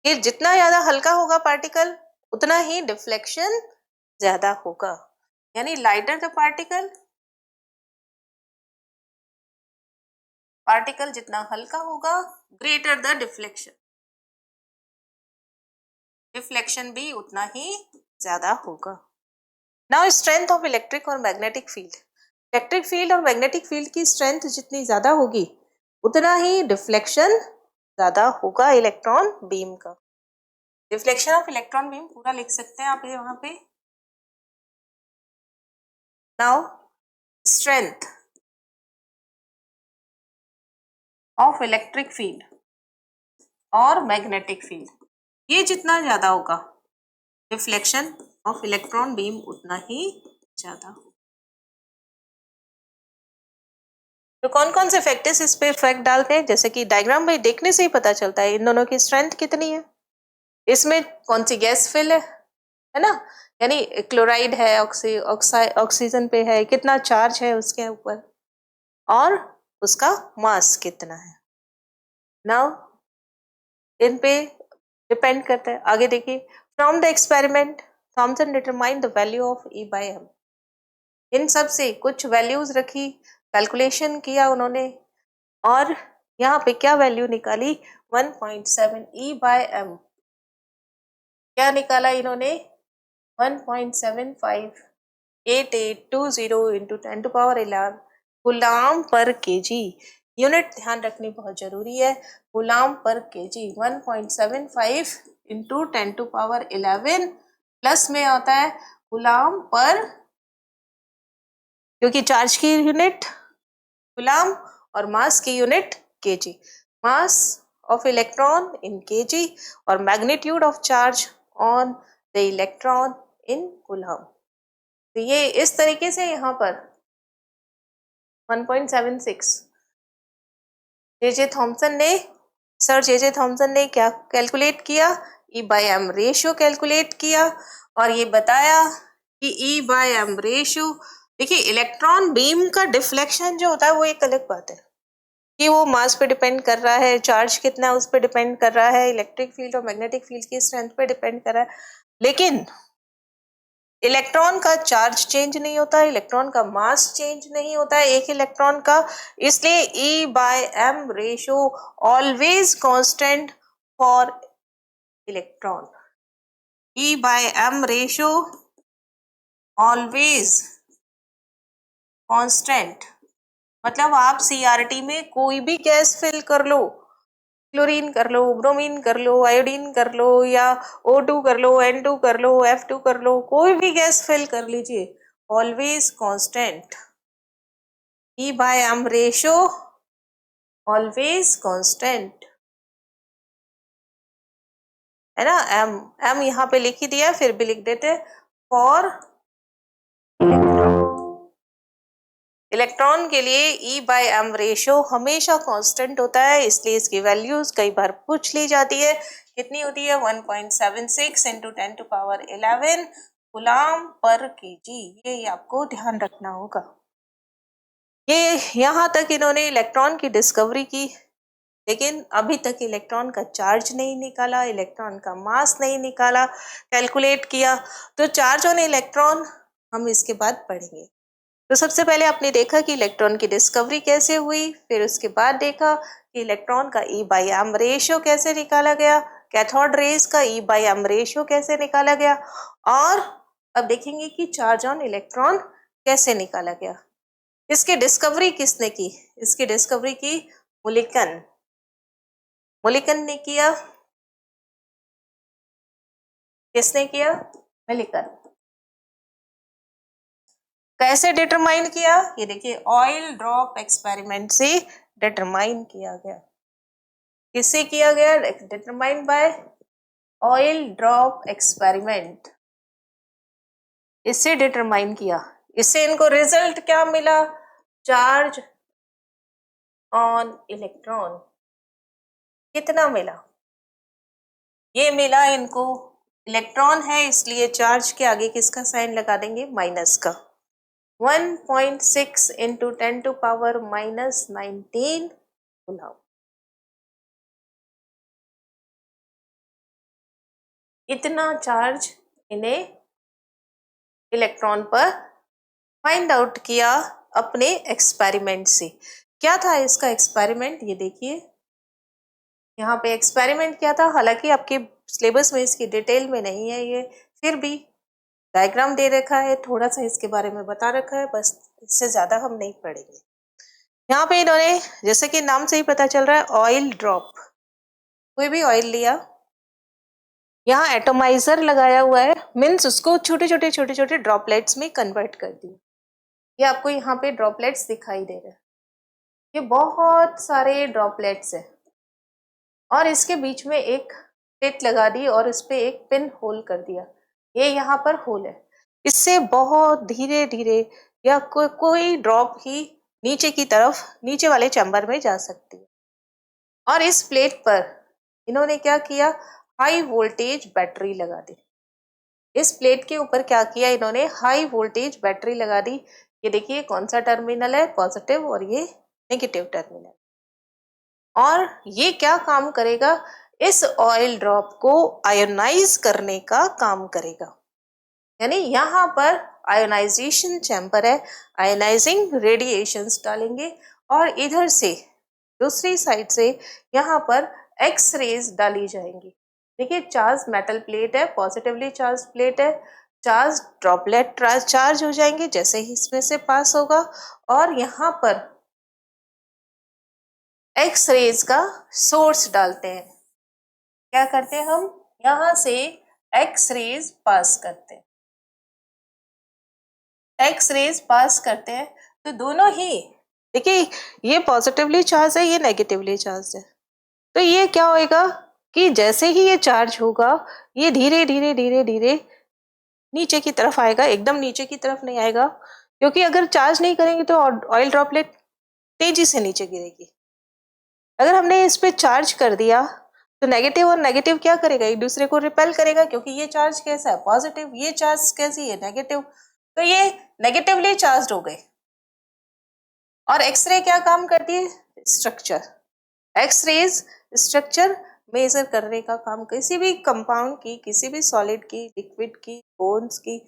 कि जितना ज्यादा हल्का होगा पार्टिकल उतना ही डिफ्लेक्शन ज्यादा होगा। यानी लाइटर द पार्टिकल जितना हल्का होगा, ग्रेटर द डिफ्लेक्शन भी उतना ही ज्यादा होगा। नाउ स्ट्रेंथ ऑफ इलेक्ट्रिक और मैग्नेटिक फील्ड, इलेक्ट्रिक फील्ड और मैग्नेटिक फील्ड की स्ट्रेंथ जितनी ज्यादा होगी उतना ही डिफ्लेक्शन ज्यादा होगा इलेक्ट्रॉन बीम का। डिफ्लेक्शन ऑफ इलेक्ट्रॉन बीम पूरा लिख सकते हैं आप यहाँ पे। Now strength of electric field और मैग्नेटिक फील्ड, ये जितना ज्यादा होगा रिफ्लेक्शन ऑफ इलेक्ट्रॉन बीम उतना ही ज्यादा। तो कौन कौन से फैक्टर्स इस पे इफेक्ट डालते हैं, जैसे कि डायग्राम में देखने से ही पता चलता है इन दोनों की स्ट्रेंथ कितनी है। इसमें कौन सी गैस फिल है ना, यानी क्लोराइड है, ऑक्सीजन पे है, कितना चार्ज है उसके ऊपर, और उसका मास कितना है। नाउ इन पे डिपेंड करता है। आगे देखिए, from the experiment Thomson determine the value of E/m। इन सब से कुछ वैल्यूज रखी, कैलकुलेशन किया उन्होंने, और यहाँ पे क्या वैल्यू निकाली, 1.7 E/m। क्या निकाला इन्होंने, 1.758820 इंटू 10⁻11 गुलाम पर केजी। यूनिट ध्यान रखनी बहुत जरूरी है, गुलाम पर केजी। 1.75 इंटू 10⁻11 प्लस में आता है गुलाम पर, क्योंकि चार्ज की यूनिट गुलाम और मास की unit kg. Mass of electron in kg और magnitude of charge on the electron in coulomb. तो ये इस तरीके से यहाँ पर 1.76 जे थॉमसन ने, सर जे थॉमसन ने क्या कैलकुलेट किया, E/m रेशियो कैलकुलेट किया, और ये बताया कि E/m रेशियो, देखिए इलेक्ट्रॉन बीम का डिफ्लेक्शन जो होता है वो एक अलग बात है कि वो मास पे डिपेंड कर रहा है, चार्ज कितना है उस पर डिपेंड कर रहा है, इलेक्ट्रिक फील्ड और मैग्नेटिक फील्ड की स्ट्रेंथ पे डिपेंड कर रहा है, लेकिन इलेक्ट्रॉन का चार्ज चेंज नहीं होता, इलेक्ट्रॉन का मास चेंज नहीं होता है एक इलेक्ट्रॉन का, इसलिए E/m ratio always constant for electron. E/m ratio always constant, मतलब आप CRT में कोई भी गैस फिल कर लो, क्लोरीन कर लो, ब्रोमीन कर लो, आयोडीन कर लो, या O2 कर लो, N2 कर लो, F2 कर लो, कोई भी गैस फिल कर लीजिए, always constant. E/m ratio always constant है ना। m यहाँ पे लिख ही दिया, फिर भी लिख देते फॉर इलेक्ट्रॉन के लिए E/m रेशियो हमेशा कांस्टेंट होता है, इसलिए इसकी वैल्यूज कई बार पूछ ली जाती है। कितनी होती है, 1.76 इंटू 10⁻11 गुलाम पर केजी। ये आपको ध्यान रखना होगा। ये यहाँ तक इन्होंने इलेक्ट्रॉन की डिस्कवरी की, लेकिन अभी तक इलेक्ट्रॉन का चार्ज नहीं निकाला, इलेक्ट्रॉन का मास नहीं निकाला, कैलकुलेट किया। तो चार्ज ऑन इलेक्ट्रॉन हम इसके बाद पढ़ेंगे। तो सबसे पहले आपने देखा कि इलेक्ट्रॉन की डिस्कवरी कैसे हुई, फिर उसके बाद देखा कि इलेक्ट्रॉन का E/m रेशियो कैसे निकाला गया, कैथोड रेज का E/m रेशियो कैसे निकाला गया, और अब देखेंगे कि चार्ज ऑन इलेक्ट्रॉन कैसे निकाला गया। इसकी डिस्कवरी किसने की, इसकी डिस्कवरी की मुलिकन ने किया। किसने किया, मिलिकन। कैसे डिटरमाइन किया, ये देखिए ऑयल ड्रॉप एक्सपेरिमेंट से डिटरमाइन किया गया। किससे किया गया, determine by oil drop experiment, इससे डिटरमाइन किया। इससे इनको रिजल्ट क्या मिला, चार्ज ऑन इलेक्ट्रॉन कितना मिला, ये मिला इनको, इलेक्ट्रॉन है इसलिए चार्ज के आगे किसका साइन लगा देंगे, माइनस का। 1.6 इंटू 10⁻−19 गुलाम। इतना चार्ज इन्हें इलेक्ट्रॉन पर फाइंड आउट किया अपने एक्सपेरिमेंट से। क्या था इसका एक्सपेरिमेंट, ये देखिए यहाँ पे एक्सपेरिमेंट क्या था, हालांकि आपके सिलेबस में इसकी डिटेल में नहीं है ये, फिर भी डायग्राम दे रखा है, थोड़ा सा इसके बारे में बता रखा है, बस इससे ज्यादा हम नहीं पढ़ेंगे। यहाँ पे इन्होंने, जैसे कि नाम से ही पता चल रहा है, ऑयल ड्रॉप, कोई भी ऑयल लिया, यहाँ एटोमाइजर लगाया हुआ है, मीन्स उसको छोटे छोटे ड्रॉपलेट्स में कन्वर्ट कर दिया। ये आपको यहाँ पे ड्रॉपलेट्स दिखाई दे रहे हैं, ये बहुत सारे ड्रॉपलेट्स है, और इसके बीच में एक प्लेट लगा दी और इस पे एक पिन होल कर दिया। ये यहाँ पर होल है, इससे बहुत धीरे धीरे या कोई ड्रॉप ही नीचे की तरफ, नीचे वाले चैम्बर में जा सकती है। और इस प्लेट पर इन्होंने क्या किया, हाई वोल्टेज बैटरी लगा दी। इस प्लेट के ऊपर क्या किया इन्होंने, हाई वोल्टेज बैटरी लगा दी। ये देखिए कौन सा टर्मिनल है, पॉजिटिव, और ये नेगेटिव टर्मिनल। और ये क्या काम करेगा, इस ऑयल ड्रॉप को आयोनाइज करने का काम करेगा। यानी यहाँ पर आयोनाइजेशन चैम्बर है, आयोनाइजिंग रेडिएशंस डालेंगे, और इधर से दूसरी साइड से यहाँ पर एक्स रेज डाली जाएंगी। देखिए चार्ज मेटल प्लेट है, पॉजिटिवली चार्ज प्लेट है, चार्ज ड्रॉपलेट चार्ज हो जाएंगे जैसे ही इसमें से पास होगा। और यहाँ पर एक्स रेज का सोर्स डालते हैं। क्या करते हैं हम, यहाँ से एक्स रेज पास करते हैं, एक्स रेज पास करते हैं, तो दोनों ही देखिए ये पॉजिटिवली चार्ज है, ये नेगेटिवली चार्ज है। तो ये क्या होएगा कि जैसे ही ये चार्ज होगा, ये धीरे धीरे धीरे धीरे नीचे की तरफ आएगा, एकदम नीचे की तरफ नहीं आएगा, क्योंकि अगर चार्ज नहीं करेंगे तो ऑयल ड्रॉपलेट तेजी से नीचे गिरेगी। अगर हमने इस पे चार्ज कर दिया तो नेगेटिव और नेगेटिव क्या करेगा, एक दूसरे को रिपेल करेगा, क्योंकि ये चार्ज कैसा है, पॉजिटिव, ये चार्ज कैसी है, नेगेटिव। तो ये नेगेटिवली चार्ज हो गए। और एक्सरे क्या काम करती है, स्ट्रक्चर, एक्सरेज स्ट्रक्चर मेजर करने का काम, किसी भी कंपाउंड की, किसी भी सॉलिड की, लिक्विड की, बोन्स की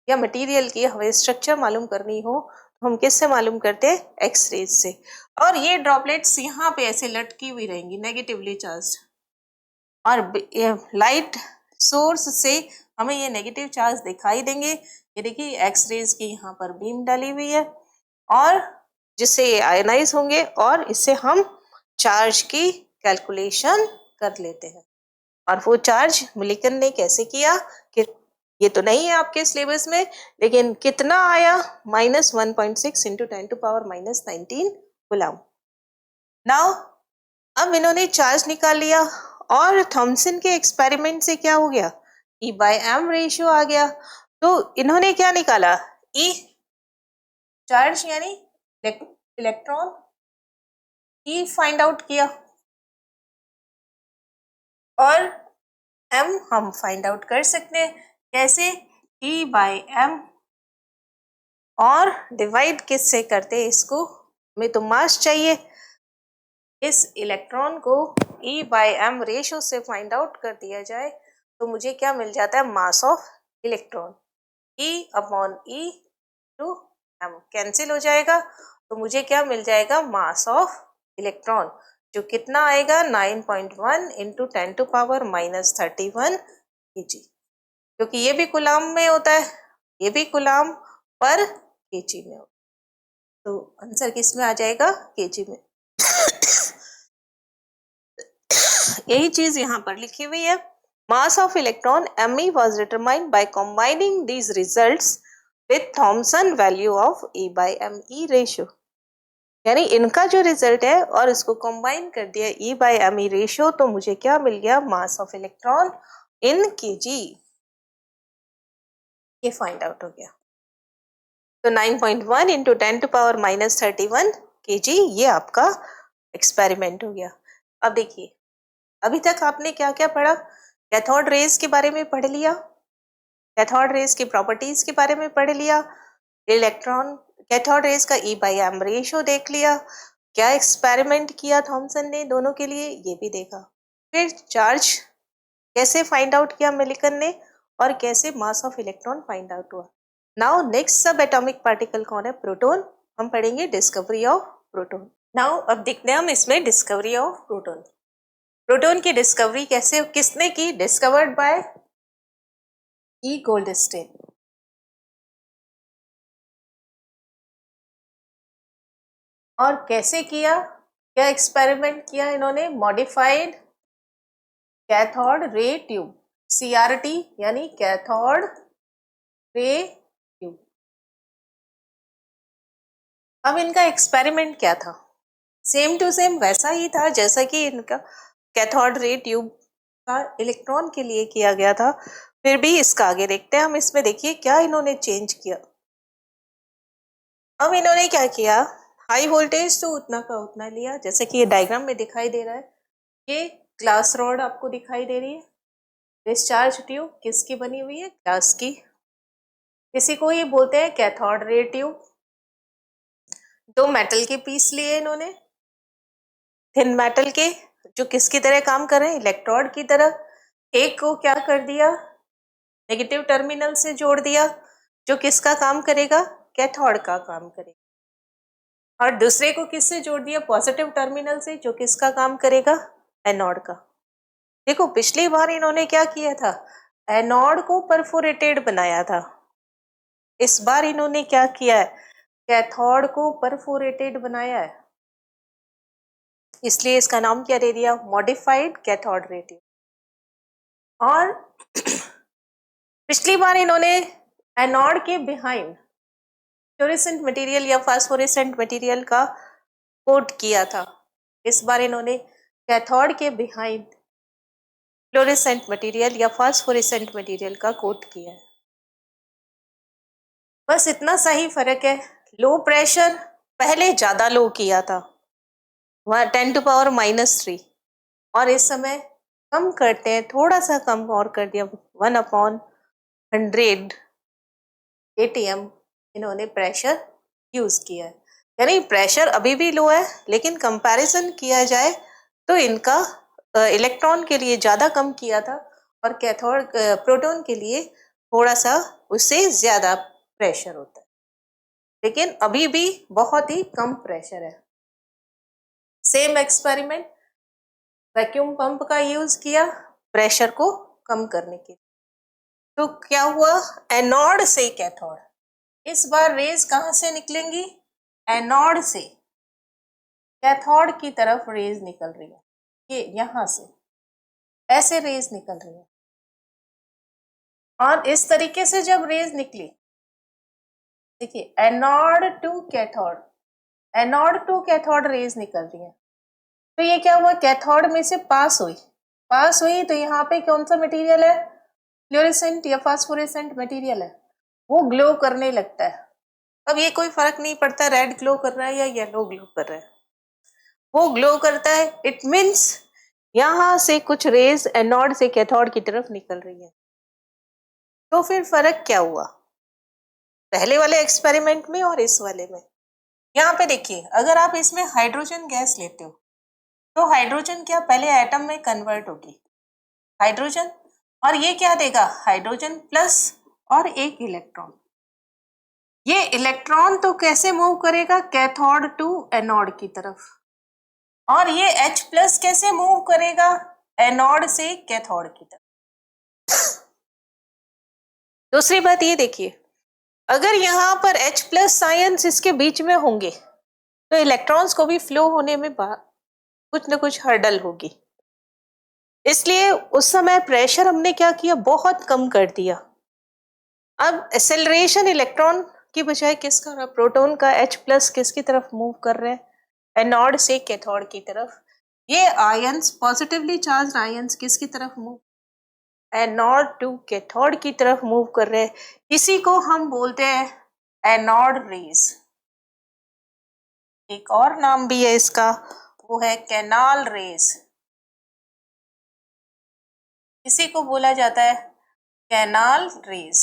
या मटेरियल की हमें स्ट्रक्चर मालूम करनी हो तो हम किससे मालूम करते हैं, एक्सरेज से। और ये ड्रॉपलेट्स यहाँ पे ऐसे लटकी हुई रहेंगी नेगेटिवली चार्ज, और लाइट सोर्स से हमें ये नेगेटिव चार्ज दिखाई देंगे। ये देखिए एक्सरेज की यहाँ पर बीम डाली हुई है, और जिससे ये आयनाइज होंगे, और इससे हम चार्ज की कैलकुलेशन कर लेते हैं। और वो चार्ज मिलिकन ने कैसे किया, कि ये तो नहीं है आपके सिलेबस में, लेकिन कितना आया, -1.6 इंटू 10⁻⁻19 कूलम। नाउ अब इन्होंने चार्ज निकाल लिया, और थॉमसन के एक्सपेरिमेंट से क्या हो गया, E/m रेशियो आ गया। तो इन्होंने क्या निकाला, E चार्ज यानी इलेक्ट्रॉन, E फाइंड आउट किया, और M हम फाइंड आउट कर सकते हैं कैसे, E/m, और डिवाइड किससे करते हैं इसको, हमें तो मास चाहिए। इस इलेक्ट्रॉन को E/m रेशियो से फाइंड आउट कर दिया जाए तो मुझे क्या मिल जाता है, mass of electron, E/e to m cancel हो जाएगा, तो मुझे क्या मिल जाएगा, मास ऑफ इलेक्ट्रॉन, जो कितना आएगा, 9.1 इंटू 10⁻31 kg, क्योंकि ये भी कूलम में होता है, ये भी कूलम पर kg में होता है, तो आंसर किस में आ जाएगा, kg में। यही चीज यहाँ पर लिखी हुई है, mass of electron Me was determined by combining these results with Thomson value of E/me ratio। यानी इनका जो रिजल्ट है और इसको कंबाइन कर दिया E/me रेशियो, तो मुझे क्या मिल गया, मास ऑफ इलेक्ट्रॉन इन kg, ये फाइंड आउट हो गया। तो 9.1 इंटू 10⁻31 kg ये आपका एक्सपेरिमेंट हो गया। अब देखिए अभी तक आपने क्या क्या पढ़ा, कैथोड रेज के बारे में पढ़ लिया, कैथोड रेज की प्रॉपर्टीज के बारे में पढ़ लिया, इलेक्ट्रॉन कैथोड रेज का E/m रेशियो देख लिया, क्या एक्सपेरिमेंट किया थॉमसन ने दोनों के लिए ये भी देखा, फिर चार्ज कैसे फाइंड आउट किया मिलिकन ने, और कैसे मास ऑफ इलेक्ट्रॉन फाइंड आउट हुआ। नाउ नेक्स्ट सब एटॉमिक पार्टिकल कौन है, प्रोटॉन, हम पढ़ेंगे डिस्कवरी ऑफ प्रोटॉन। नाउ अब देखते हैं हम इसमें डिस्कवरी ऑफ प्रोटॉन। प्रोटॉन की डिस्कवरी कैसे, किसने की, डिस्कवर्ड बाय E. गोल्डस्टेन। और कैसे किया, क्या एक्सपेरिमेंट किया इन्होंने, modified cathode ray tube, CRT यानी कैथोड रे ट्यूब। अब इनका एक्सपेरिमेंट क्या था, सेम टू सेम वैसा ही था जैसा कि इनका कैथोड रे ट्यूब का इलेक्ट्रॉन के लिए किया गया था। फिर भी इसका आगे देखते हैं हम। इसमें देखिए क्या इन्होंने चेंज किया। अब इन्होंने क्या किया, हाई वोल्टेज तो उतना का उतना लिया, जैसे कि ये डायग्राम में दिखाई दे रहा है। ये ग्लास रॉड आपको दिखाई दे रही है। डिस्चार्ज ट्यूब किसकी बनी हुई है, ग्लास की। इसी को ये बोलते हैं कैथोड रे ट्यूब। दो मेटल के पीस लिए इन्होंने, थिन मेटल के, जो किसकी तरह काम कर रहे हैं, इलेक्ट्रोड की तरह। एक को क्या कर दिया, नेगेटिव टर्मिनल से जोड़ दिया, जो किसका काम करेगा, कैथोड का काम करेगा। और दूसरे को किससे जोड़ दिया, पॉजिटिव टर्मिनल से, जो किसका काम करेगा, एनोड का। देखो पिछली बार इन्होंने क्या किया था, एनोड को परफोरेटेड बनाया था। इस बार इन्होंने क्या किया है, कैथोड को परफोरेटेड बनाया है, इसलिए इसका नाम क्या दे दिया, मॉडिफाइड कैथोड रे ट्यूब। और पिछली बार इन्होंने एनोड के बिहाइंड फ्लोरेसेंट मटेरियल या फास्फोरेसेंट मटेरियल का कोट किया था। इस बार इन्होंने कैथोड के बिहाइंड फ्लोरेसेंट मटेरियल या फास्फोरेसेंट मटेरियल का कोट किया है। बस इतना सा ही फर्क है। लो प्रेशर पहले ज्यादा लो किया था, 10⁻⁻3, और इस समय कम करते हैं, थोड़ा सा कम और कर दिया, 1/100 atm इन्होंने प्रेशर यूज किया है। यानी प्रेशर अभी भी लो है, लेकिन कंपैरिजन किया जाए तो इनका इलेक्ट्रॉन के लिए ज्यादा कम किया था, और कैथोड प्रोटॉन के लिए थोड़ा सा उससे ज्यादा प्रेशर होता है, लेकिन अभी भी बहुत ही कम प्रेशर है। सेम एक्सपेरिमेंट, वैक्यूम पंप का यूज किया प्रेशर को कम करने के लिए। तो क्या हुआ, एनोड से कैथोड, इस बार रेज कहां से निकलेंगी, एनोड से कैथोड की तरफ रेज निकल रही है। ये यहां से ऐसे रेज निकल रही है, और इस तरीके से जब रेज निकली, देखिए anode to cathode, anode to cathode rays निकल रही है। तो ये क्या हुआ, कैथोड में से पास हुई, पास हुई तो यहाँ पे कौन सा मटेरियल है, फ्लोरेसेंट या फास्फोरेसेंट मटेरियल है, वो ग्लो करने लगता है। अब ये कोई फर्क नहीं पड़ता रेड ग्लो कर रहा है या येलो ग्लो कर रहा है, वो ग्लो करता है। इट मीन्स यहां से कुछ रेज एनोड से कैथोड की तरफ निकल रही है। तो फिर फर्क क्या हुआ पहले वाले एक्सपेरिमेंट में और इस वाले में। यहाँ पे देखिए, अगर आप इसमें हाइड्रोजन गैस लेते हो तो हाइड्रोजन क्या पहले एटम में कन्वर्ट होगी, हाइड्रोजन, और ये क्या देगा, हाइड्रोजन प्लस और एक इलेक्ट्रॉन। ये इलेक्ट्रॉन तो कैसे मूव करेगा, कैथोड टू एनोड की तरफ, और ये H प्लस कैसे मूव करेगा, एनोड से कैथोड की तरफ। दूसरी बात ये देखिए, अगर यहाँ पर H प्लस आयंस इसके बीच में होंगे तो इलेक्ट्रॉन्स को भी फ्लो होने में कुछ ना कुछ हर्डल होगी, इसलिए उस समय प्रेशर हमने क्या किया, बहुत कम कर दिया। अब एक्सेलरेशन इलेक्ट्रॉन की बजाय किसका रहा, प्रोटॉन का। H प्लस किसकी तरफ मूव कर रहे हैं, एनोड से कैथोड की तरफ। ये आयंस, पॉजिटिवली चार्ज आयंस किसकी तरफ मूव, एनोड टू कैथोड की तरफ मूव कर रहे हैं। इसी को हम बोलते हैं एनोड रेज। एक और नाम भी है इसका, वो है कैनाल रेज। इसी को बोला जाता है कैनाल रेज।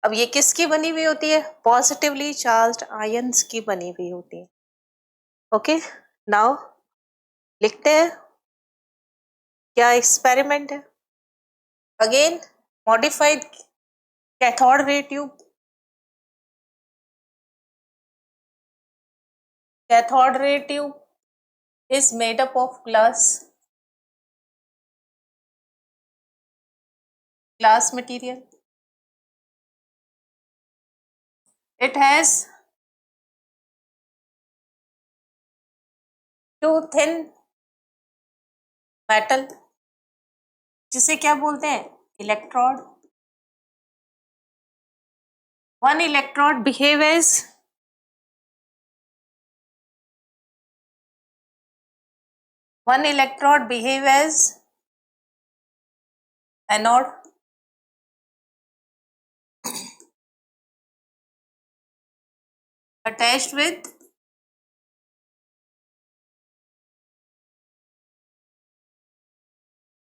अब ये किसकी बनी हुई होती है, पॉजिटिवली चार्ज्ड आयंस की बनी हुई होती है। ओके, नाउ लिखते हैं क्या एक्सपेरिमेंट है। Again modified cathode ray tube, cathode ray tube is made up of glass material. It has two thin metal, जिसे क्या बोलते हैं, electrode. One electrode behave as One electrode behave as anode, attached with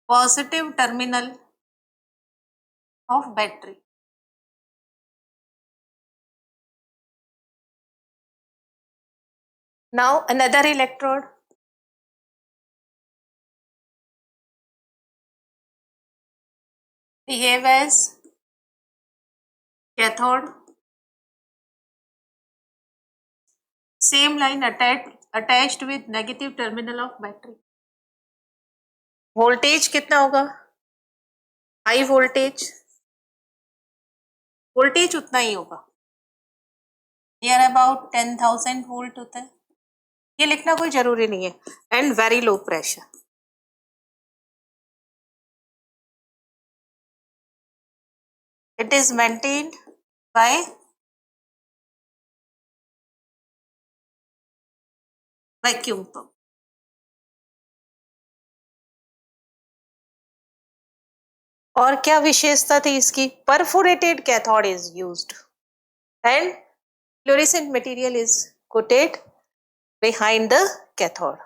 positive terminal of battery. Now another electrode behave as cathode. Same line attached with negative terminal of battery. Voltage कितना होगा? High voltage उतना ही होगा, near about 10,000 volt होता है, ये लिखना कोई जरूरी नहीं है. And very low pressure. It is maintained by vacuum pump. और क्या विशेषता थी इसकी? Perforated cathode is used and fluorescent material is coated behind the cathode.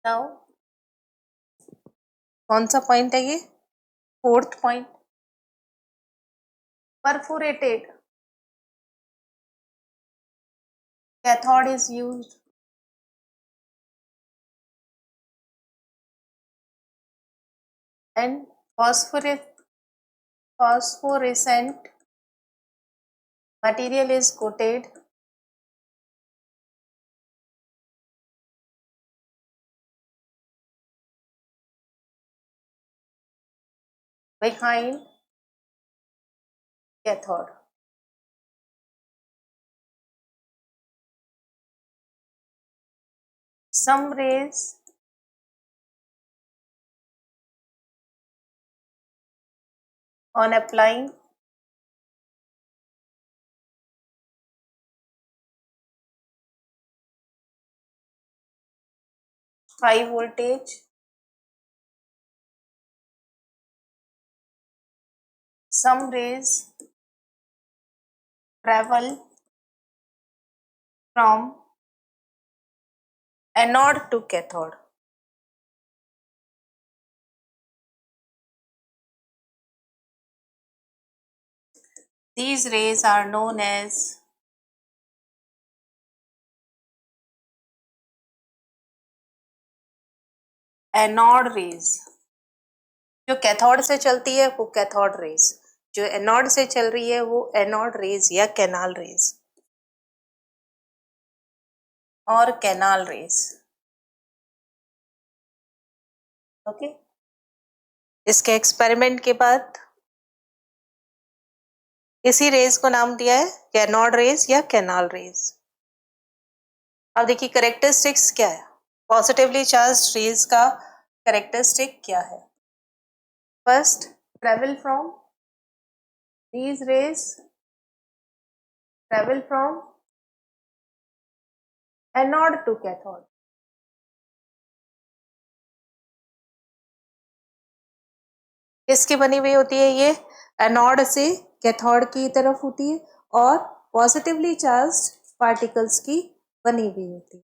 Now कौन सा पॉइंट है ये? Fourth point. Perforated cathode is used and phosphorescent material is coated behind cathode. Some rays on applying high voltage, some rays travel from anode to cathode. These rays are known as anode rays. जो cathode से चलती है वो cathode rays, जो anode से चल रही है वो एनोड रेज या कैनाल रेज और कैनाल रेज. ओके. इसके एक्सपेरिमेंट के बाद इसी रेज को नाम दिया है कैनोड रेज या कैनाल रेज. अब देखिए करेक्टरिस्टिक्स क्या है. पॉजिटिवली चार्ज्ड रेज का करेक्टरिस्टिक क्या है? First, travel from these rays travel from anode to cathode. किसकी बनी हुई होती है ये? एनोड से कैथोड की तरफ होती है और पॉजिटिवली चार्ज्ड पार्टिकल्स की बनी हुई होती है.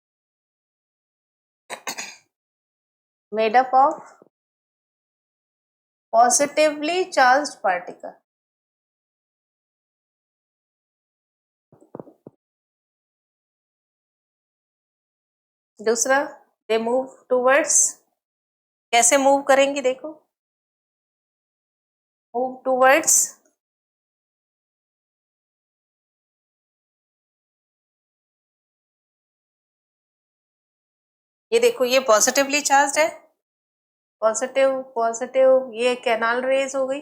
Made up of positively charged particle. दूसरा, दे मूव टूवर्ड्स. कैसे मूव करेंगी? देखो, मूव टूवर्ड्स ये देखो, ये पॉजिटिवली चार्ज्ड है, पॉजिटिव ये कैनाल रेज हो गई.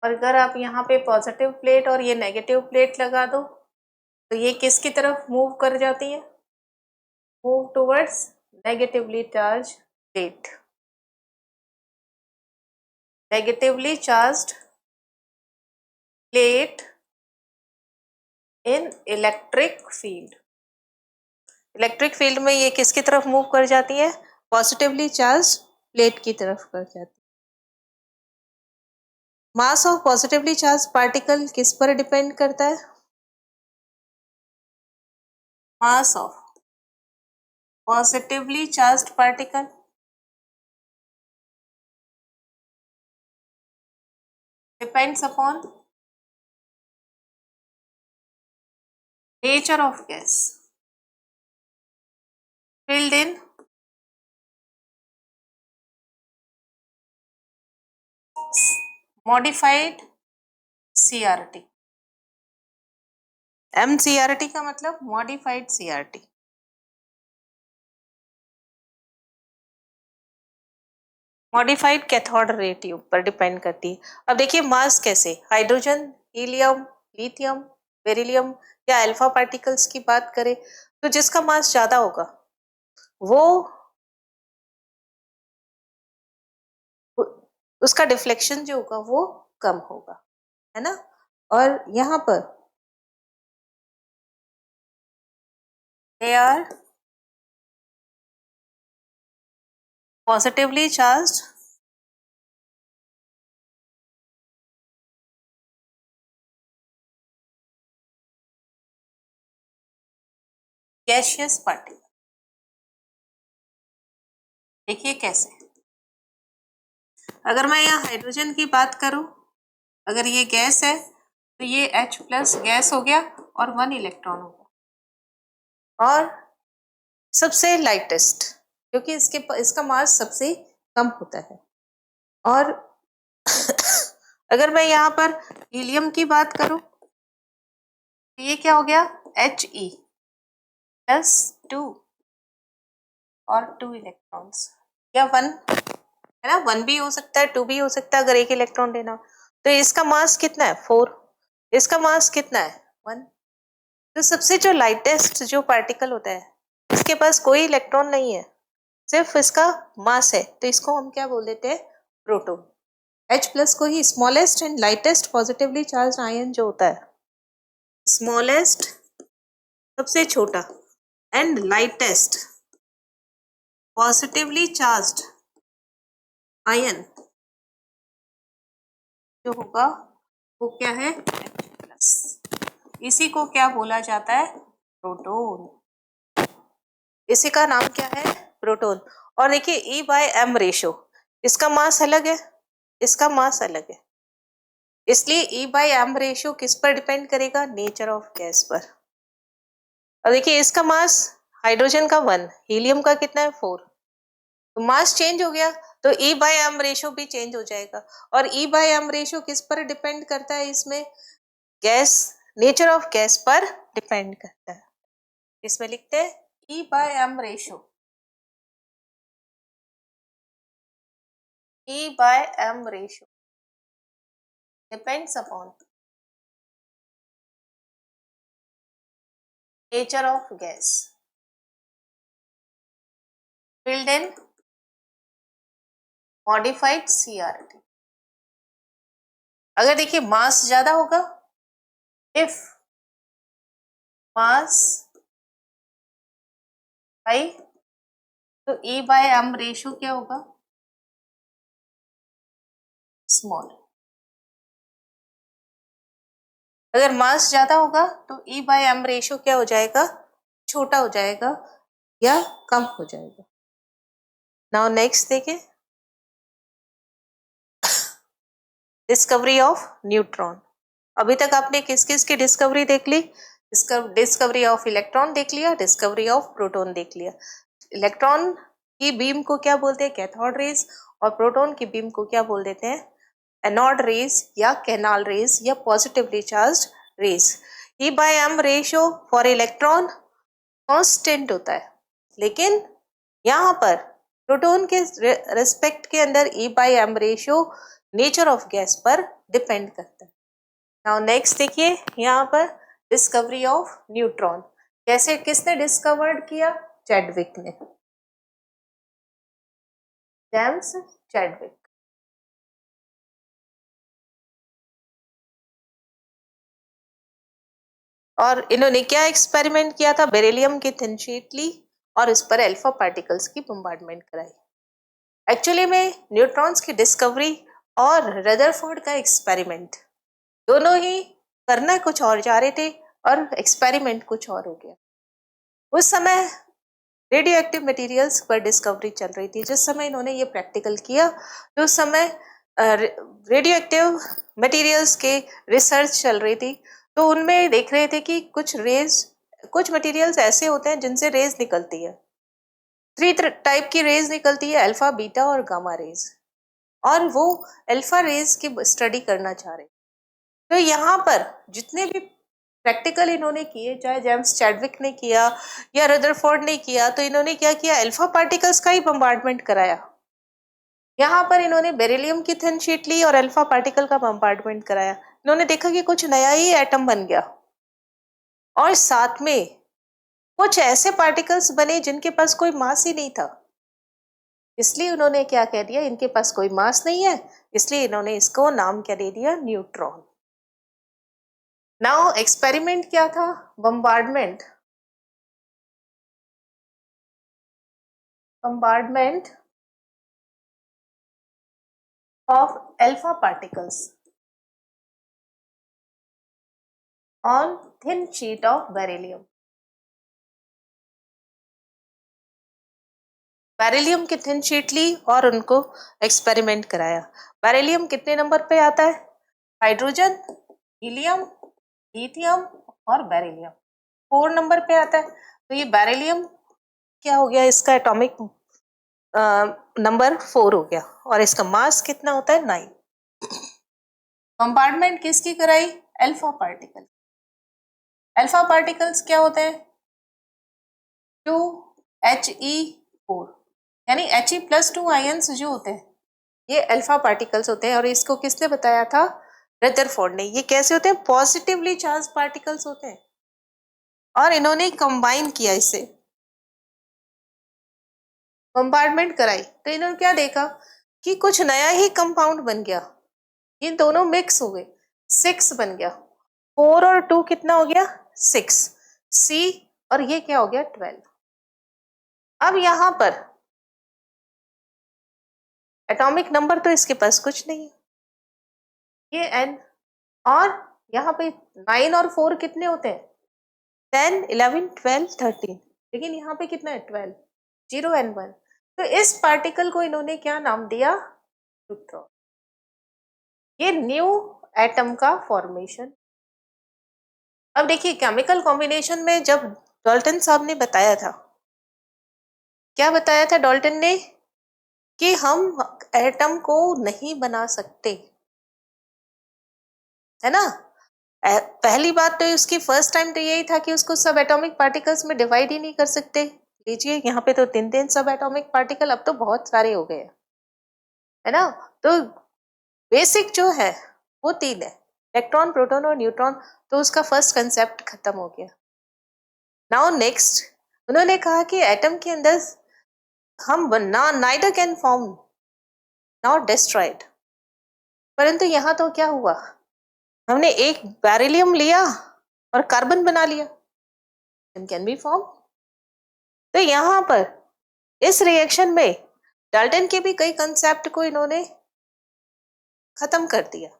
और अगर आप यहाँ पे पॉजिटिव प्लेट और ये नेगेटिव प्लेट लगा दो तो ये किसकी तरफ मूव कर जाती है? Move towards negatively charge plate. Negatively charged plate in electric field. Electric field में ये किसकी तरफ मूव कर जाती है? पॉजिटिवली चार्ज प्लेट की तरफ कर जाती है। Mass of positively charge particle किस पर डिपेंड करता है? Mass of positively charged particle depends upon nature of gas filled in modified CRT। MCRT का मतलब modified CRT। Modified cathode ray tube पर डिपेंड करती है। अब देखिए मास कैसे, हाइड्रोजन, हीलियम, लिथियम, बेरिलियम या अल्फा पार्टिकल्स की बात करें तो जिसका मास ज्यादा होगा वो उसका डिफ्लेक्शन जो होगा वो कम होगा, है ना। और यहाँ पर they are positively charged gaseous particle. देखिए कैसे, अगर मैं यहाँ हाइड्रोजन की बात करूं, अगर ये गैस है तो ये H प्लस गैस हो गया और 1 इलेक्ट्रॉन हो गया। और सबसे लाइटेस्ट क्योंकि इसका मास सबसे कम होता है। और अगर मैं यहाँ पर हीलियम की बात करूं तो ये क्या हो गया, He प्लस 2 और 2 इलेक्ट्रॉन्स या 1, है ना। 1 भी हो सकता है, 2 भी हो सकता है अगर एक इलेक्ट्रॉन लेना। तो इसका मास कितना है, 4। इसका मास कितना है, 1। तो सबसे जो लाइटेस्ट जो पार्टिकल होता है इसके पास कोई इलेक्ट्रॉन नहीं है, सिर्फ इसका मास है, तो इसको हम क्या बोल देते हैं, प्रोटॉन। H प्लस को ही smallest and lightest positively charge ion जो होता है, स्मॉलेस्ट सबसे छोटा and lightest positively charged ion जो होगा वो क्या है, H प्लस। इसी को क्या बोला जाता है, प्रोटॉन। इसी का नाम क्या है, प्रोटॉन। और देखिए E/m रेशो, इसका मास अलग है, इसका मास अलग है, इसलिए E/m रेशो किस पर डिपेंड करेगा, नेचर ऑफ गैस पर। और देखिए इसका मास हाइड्रोजन का 1, हीलियम का कितना है 4, तो मास चेंज हो गया तो E/m रेशो भी चेंज हो जाएगा। और E/m रेशो किस पर डिपेंड करता है, इसमें गैस, नेचर ऑफ गैस पर डिपेंड करता है। इसमें लिखते हैं E/m ratio, E/m ratio depends upon nature of gas filled in modified CRT। अगर देखिए मास ज्यादा होगा, इफ मास हाई तो E/m रेशो क्या होगा, स्मॉल। अगर मास ज्यादा होगा तो E/m रेशो क्या हो जाएगा, छोटा हो जाएगा या कम हो जाएगा। नाउ नेक्स्ट देखिए, डिस्कवरी ऑफ न्यूट्रॉन। अभी तक आपने किस किस की डिस्कवरी देख ली, डिस्कवरी ऑफ इलेक्ट्रॉन देख लिया, डिस्कवरी ऑफ प्रोटॉन देख लिया। इलेक्ट्रॉन की बीम को क्या बोलते हैं, कैथोड रेज, और प्रोटॉन की बीम को क्या बोल देते हैं, एनोड रेज या कैनाल रेज या positively charged rays. E/m ratio for electron constant होता है, लेकिन यहाँ पर प्रोटॉन के रेस्पेक्ट के अंदर E/m ratio nature of gas पर डिपेंड करता है। नाउ नेक्स्ट देखिए यहाँ पर डिस्कवरी ऑफ न्यूट्रॉन, कैसे, किसने डिस्कवर्ड किया, चैडविक ने, जेम्स चैडविक। और इन्होंने क्या एक्सपेरिमेंट किया था, बेरिलियम की थिन शीट ली और इस पर अल्फा पार्टिकल्स की बम्बार्डमेंट कराई। एक्चुअली में न्यूट्रॉन्स की डिस्कवरी और रदरफोर्ड का एक्सपेरिमेंट दोनों ही करना कुछ और जा रहे थे और एक्सपेरिमेंट कुछ और हो गया। उस समय रेडियो एक्टिव मटीरियल्स पर डिस्कवरी चल रही थी। जिस समय इन्होंने ये प्रैक्टिकल किया तो उस समय रेडियो एक्टिव मटीरियल्स के रिसर्च चल रही थी। तो उनमें देख रहे थे कि कुछ मटेरियल्स ऐसे होते हैं जिनसे रेज निकलती है। 3 टाइप की रेज निकलती है, अल्फा, बीटा और गामा रेज, और वो अल्फा रेज की स्टडी करना चाह रहे। तो यहाँ पर जितने भी प्रैक्टिकल इन्होंने किए, चाहे जेम्स चैडविक ने किया या रदरफोर्ड ने किया, तो इन्होंने क्या किया, अल्फा पार्टिकल्स का ही बम्बार्डमेंट कराया। यहाँ पर इन्होंने बेरिलियम की थिन शीट ली और अल्फा पार्टिकल का बम्बार्डमेंट कराया। इन्होंने देखा कि कुछ नया ही एटम बन गया और साथ में कुछ ऐसे पार्टिकल्स बने जिनके पास कोई मास ही नहीं था। इसलिए उन्होंने क्या कह दिया, इनके पास कोई मास नहीं है, इसलिए इन्होंने इसको नाम क्या दे दिया, न्यूट्रॉन। नाउ एक्सपेरिमेंट क्या था, bombardment of alpha particles on thin sheet of beryllium। Beryllium की थिन शीट ली और उनको एक्सपेरिमेंट कराया। बेरिलियम कितने नंबर पे आता है, हाइड्रोजन, हीलियम, लिथियम और बेरिलियम 4 नंबर पे आता है। तो ये बेरिलियम क्या हो गया, इसका एटॉमिक नंबर 4 हो गया और इसका मास कितना होता है, 9। कंपार्टमेंट किसकी कराई, अल्फा पार्टिकल। अल्फा पार्टिकल्स क्या होते हैं, 2He4, यानी He+2 आयंस जो होते हैं ये अल्फा पार्टिकल्स होते हैं। और इसको किसने बताया था, रदरफोर्ड ने। ये कैसे होते हैं, पॉजिटिवली चार्ज पार्टिकल्स होते हैं और इन्होंने कंबाइन किया, इसे कंपार्टमेंट कराई। तो इन्होंने क्या देखा कि कुछ नया ही कंपाउंड बन गया, ये दोनों मिक्स हो गए, 6 बन गया। 4 और 2 कितना हो गया, 6 C, और ये क्या हो गया, 12। अब यहां पर एटॉमिक नंबर तो इसके पास कुछ नहीं है, ये N, और यहाँ पे 9 और 4 कितने होते हैं, 10, 11, 12, 13, लेकिन यहाँ पे कितना है, 12, 0 and 1। तो इस पार्टिकल को इन्होंने क्या नाम दिया, न्यूट्रॉन। ये न्यू एटम का फॉर्मेशन। अब देखिए केमिकल कॉम्बिनेशन में जब डाल्टन साहब ने बताया था, क्या बताया था डाल्टन ने, कि हम एटम को नहीं बना सकते, है ना। पहली बात तो उसकी फर्स्ट टाइम तो यही था कि उसको सब एटॉमिक पार्टिकल्स में डिवाइड ही नहीं कर सकते। लीजिए यहाँ पे तो 3 सब एटॉमिक पार्टिकल, अब तो बहुत सारे हो गए, है ना। तो बेसिक जो है वो 3 है, इलेक्ट्रॉन, प्रोटॉन और न्यूट्रॉन। तो उसका फर्स्ट कंसेप्ट खत्म हो गया। नाउ नेक्स्ट उन्होंने कहा कि एटम के अंदर हम ना neither can form not destroyed. परंतु यहाँ तो क्या हुआ, हमने एक बेरिलियम लिया और कार्बन बना लिया, कैन बी फॉर्म। तो यहाँ पर इस रिएक्शन में डाल्टन के भी कई कंसेप्ट को इन्होंने खत्म कर दिया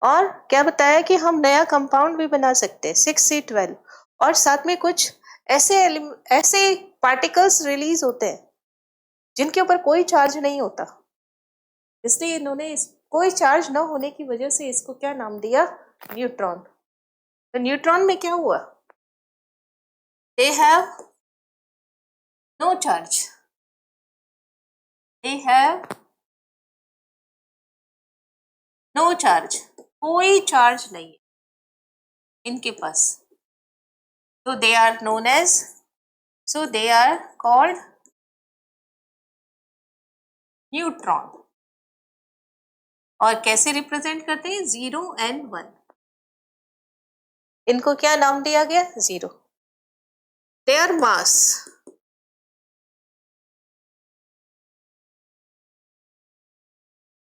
और क्या बताया कि हम नया कंपाउंड भी बना सकते हैं, 6C12, और साथ में कुछ ऐसे पार्टिकल्स रिलीज होते हैं जिनके ऊपर कोई चार्ज नहीं होता, इसलिए इन्होंने कोई चार्ज न होने की वजह से इसको क्या नाम दिया, न्यूट्रॉन। तो न्यूट्रॉन में क्या हुआ, they have no charge, they have no charge, कोई चार्ज नहीं है इनके पास। तो they are known as, so they are called neutron. और कैसे रिप्रेजेंट करते हैं, 0 and 1, इनको क्या नाम दिया गया, 0। Their mass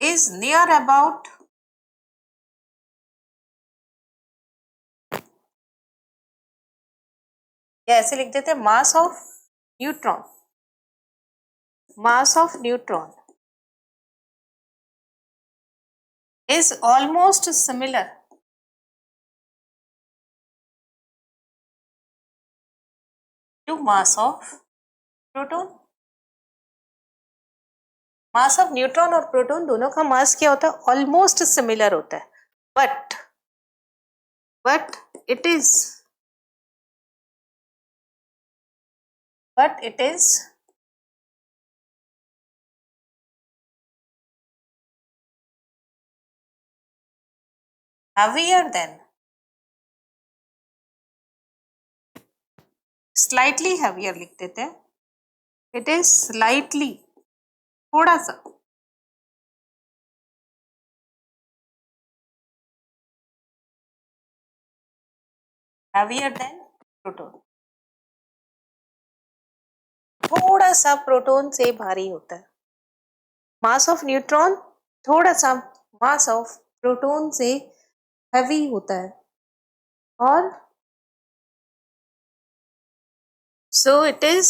is near about या ऐसे लिख देते हैं mass of neutron, mass of neutron is almost similar to mass of proton. Mass of neutron और प्रोटॉन दोनों का मास क्या होता है? ऑलमोस्ट सिमिलर होता है, but it is heavier than, slightly heavier लिख देते हैं, इट इज स्लाइटली, थोड़ा सा हैवियर देन प्रोटॉन, थोड़ा सा प्रोटॉन से भारी होता है। मास ऑफ न्यूट्रॉन थोड़ा सा मास ऑफ प्रोटॉन से हैवी होता है, और सो इट इज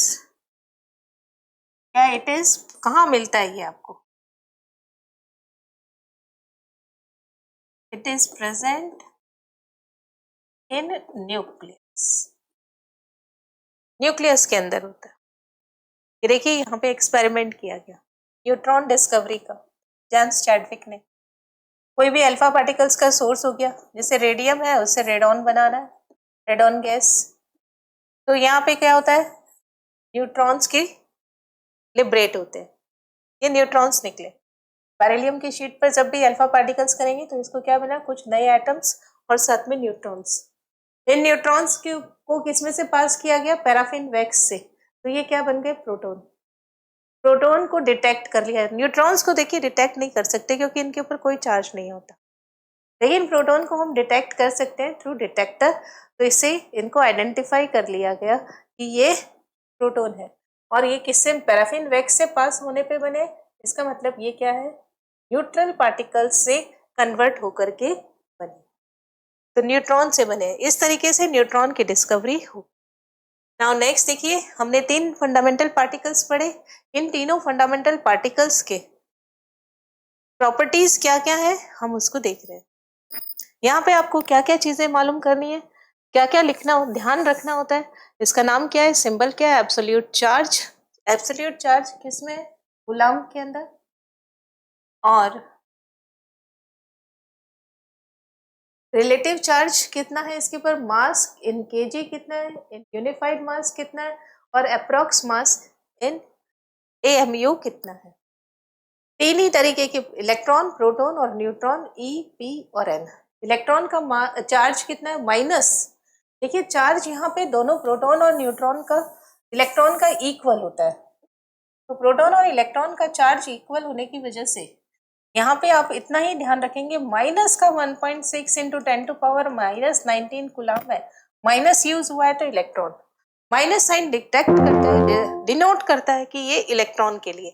क्या, इट इज कहाँ मिलता है ये आपको? It is present in nucleus, nucleus के अंदर होता है। ये देखिए यहाँ पे एक्सपेरिमेंट किया गया न्यूट्रॉन डिस्कवरी का, जेम्स चैडविक ने। कोई भी अल्फा पार्टिकल्स का सोर्स हो गया, जैसे रेडियम है उससे रेडॉन बनाना है, रेडॉन गैस, तो यहाँ पे क्या होता है? न्यूट्रॉन्स की लिबरेट होते हैं, ये न्यूट्रॉन्स निकले। बेरिलियम की शीट पर जब भी अल्फा पार्टिकल्स करेंगे तो इसको क्या बना? कुछ नए एटम्स और साथ में न्यूट्रॉन्स। इन न्यूट्रॉन्स को किसमें से पास किया गया? पैराफिन वैक्स से, तो ये क्या बन गए? प्रोटॉन। प्रोटॉन को डिटेक्ट कर लिया। न्यूट्रॉन्स को देखिए डिटेक्ट नहीं कर सकते क्योंकि इनके ऊपर कोई चार्ज नहीं होता, लेकिन प्रोटॉन को हम डिटेक्ट कर सकते हैं थ्रू डिटेक्टर। तो इससे इनको आइडेंटिफाई कर लिया गया कि ये प्रोटॉन है, और ये किससे? पैराफिन वैक्स से पास होने पे बने। इसका मतलब ये क्या है? न्यूट्रल पार्टिकल्स से कन्वर्ट होकर के बने, तो न्यूट्रॉन से बने। इस तरीके से न्यूट्रॉन की डिस्कवरी हो। नाउ नेक्स्ट देखिए, हमने 3 फंडामेंटल पार्टिकल्स पढ़े। इन तीनों फंडामेंटल पार्टिकल्स के प्रॉपर्टीज क्या क्या है हम उसको देख रहे हैं। यहाँ पे आपको क्या क्या चीजें मालूम करनी है, क्या क्या लिखना, ध्यान रखना होता है। इसका नाम क्या है? सिंबल क्या है? Absolute charge. एब्सोल्यूट चार्ज किसमें? कूलम्ब के अंदर। और रिलेटिव चार्ज कितना है इसके ऊपर? मास इन केजी कितना है, इन यूनिफाइड मास कितना है, और अप्रोक्स मास इन एएमयू कितना है। 3 ही तरीके के इलेक्ट्रॉन, प्रोटॉन और न्यूट्रॉन, ई, पी और एन। इलेक्ट्रॉन का चार्ज कितना है? माइनस। देखिए चार्ज यहाँ पे दोनों प्रोटॉन और न्यूट्रॉन का, इलेक्ट्रॉन का इक्वल होता है, तो प्रोटॉन और इलेक्ट्रॉन का चार्ज इक्वल होने की वजह से यहाँ पे आप इतना ही ध्यान रखेंगे, माइनस का 1.6 इंटू 10⁻⁻19 कूलम्ब है। माइनस यूज हुआ है तो इलेक्ट्रॉन, माइनस साइन डिटेक्ट करता है, डिनोट करता है कि ये इलेक्ट्रॉन के लिए।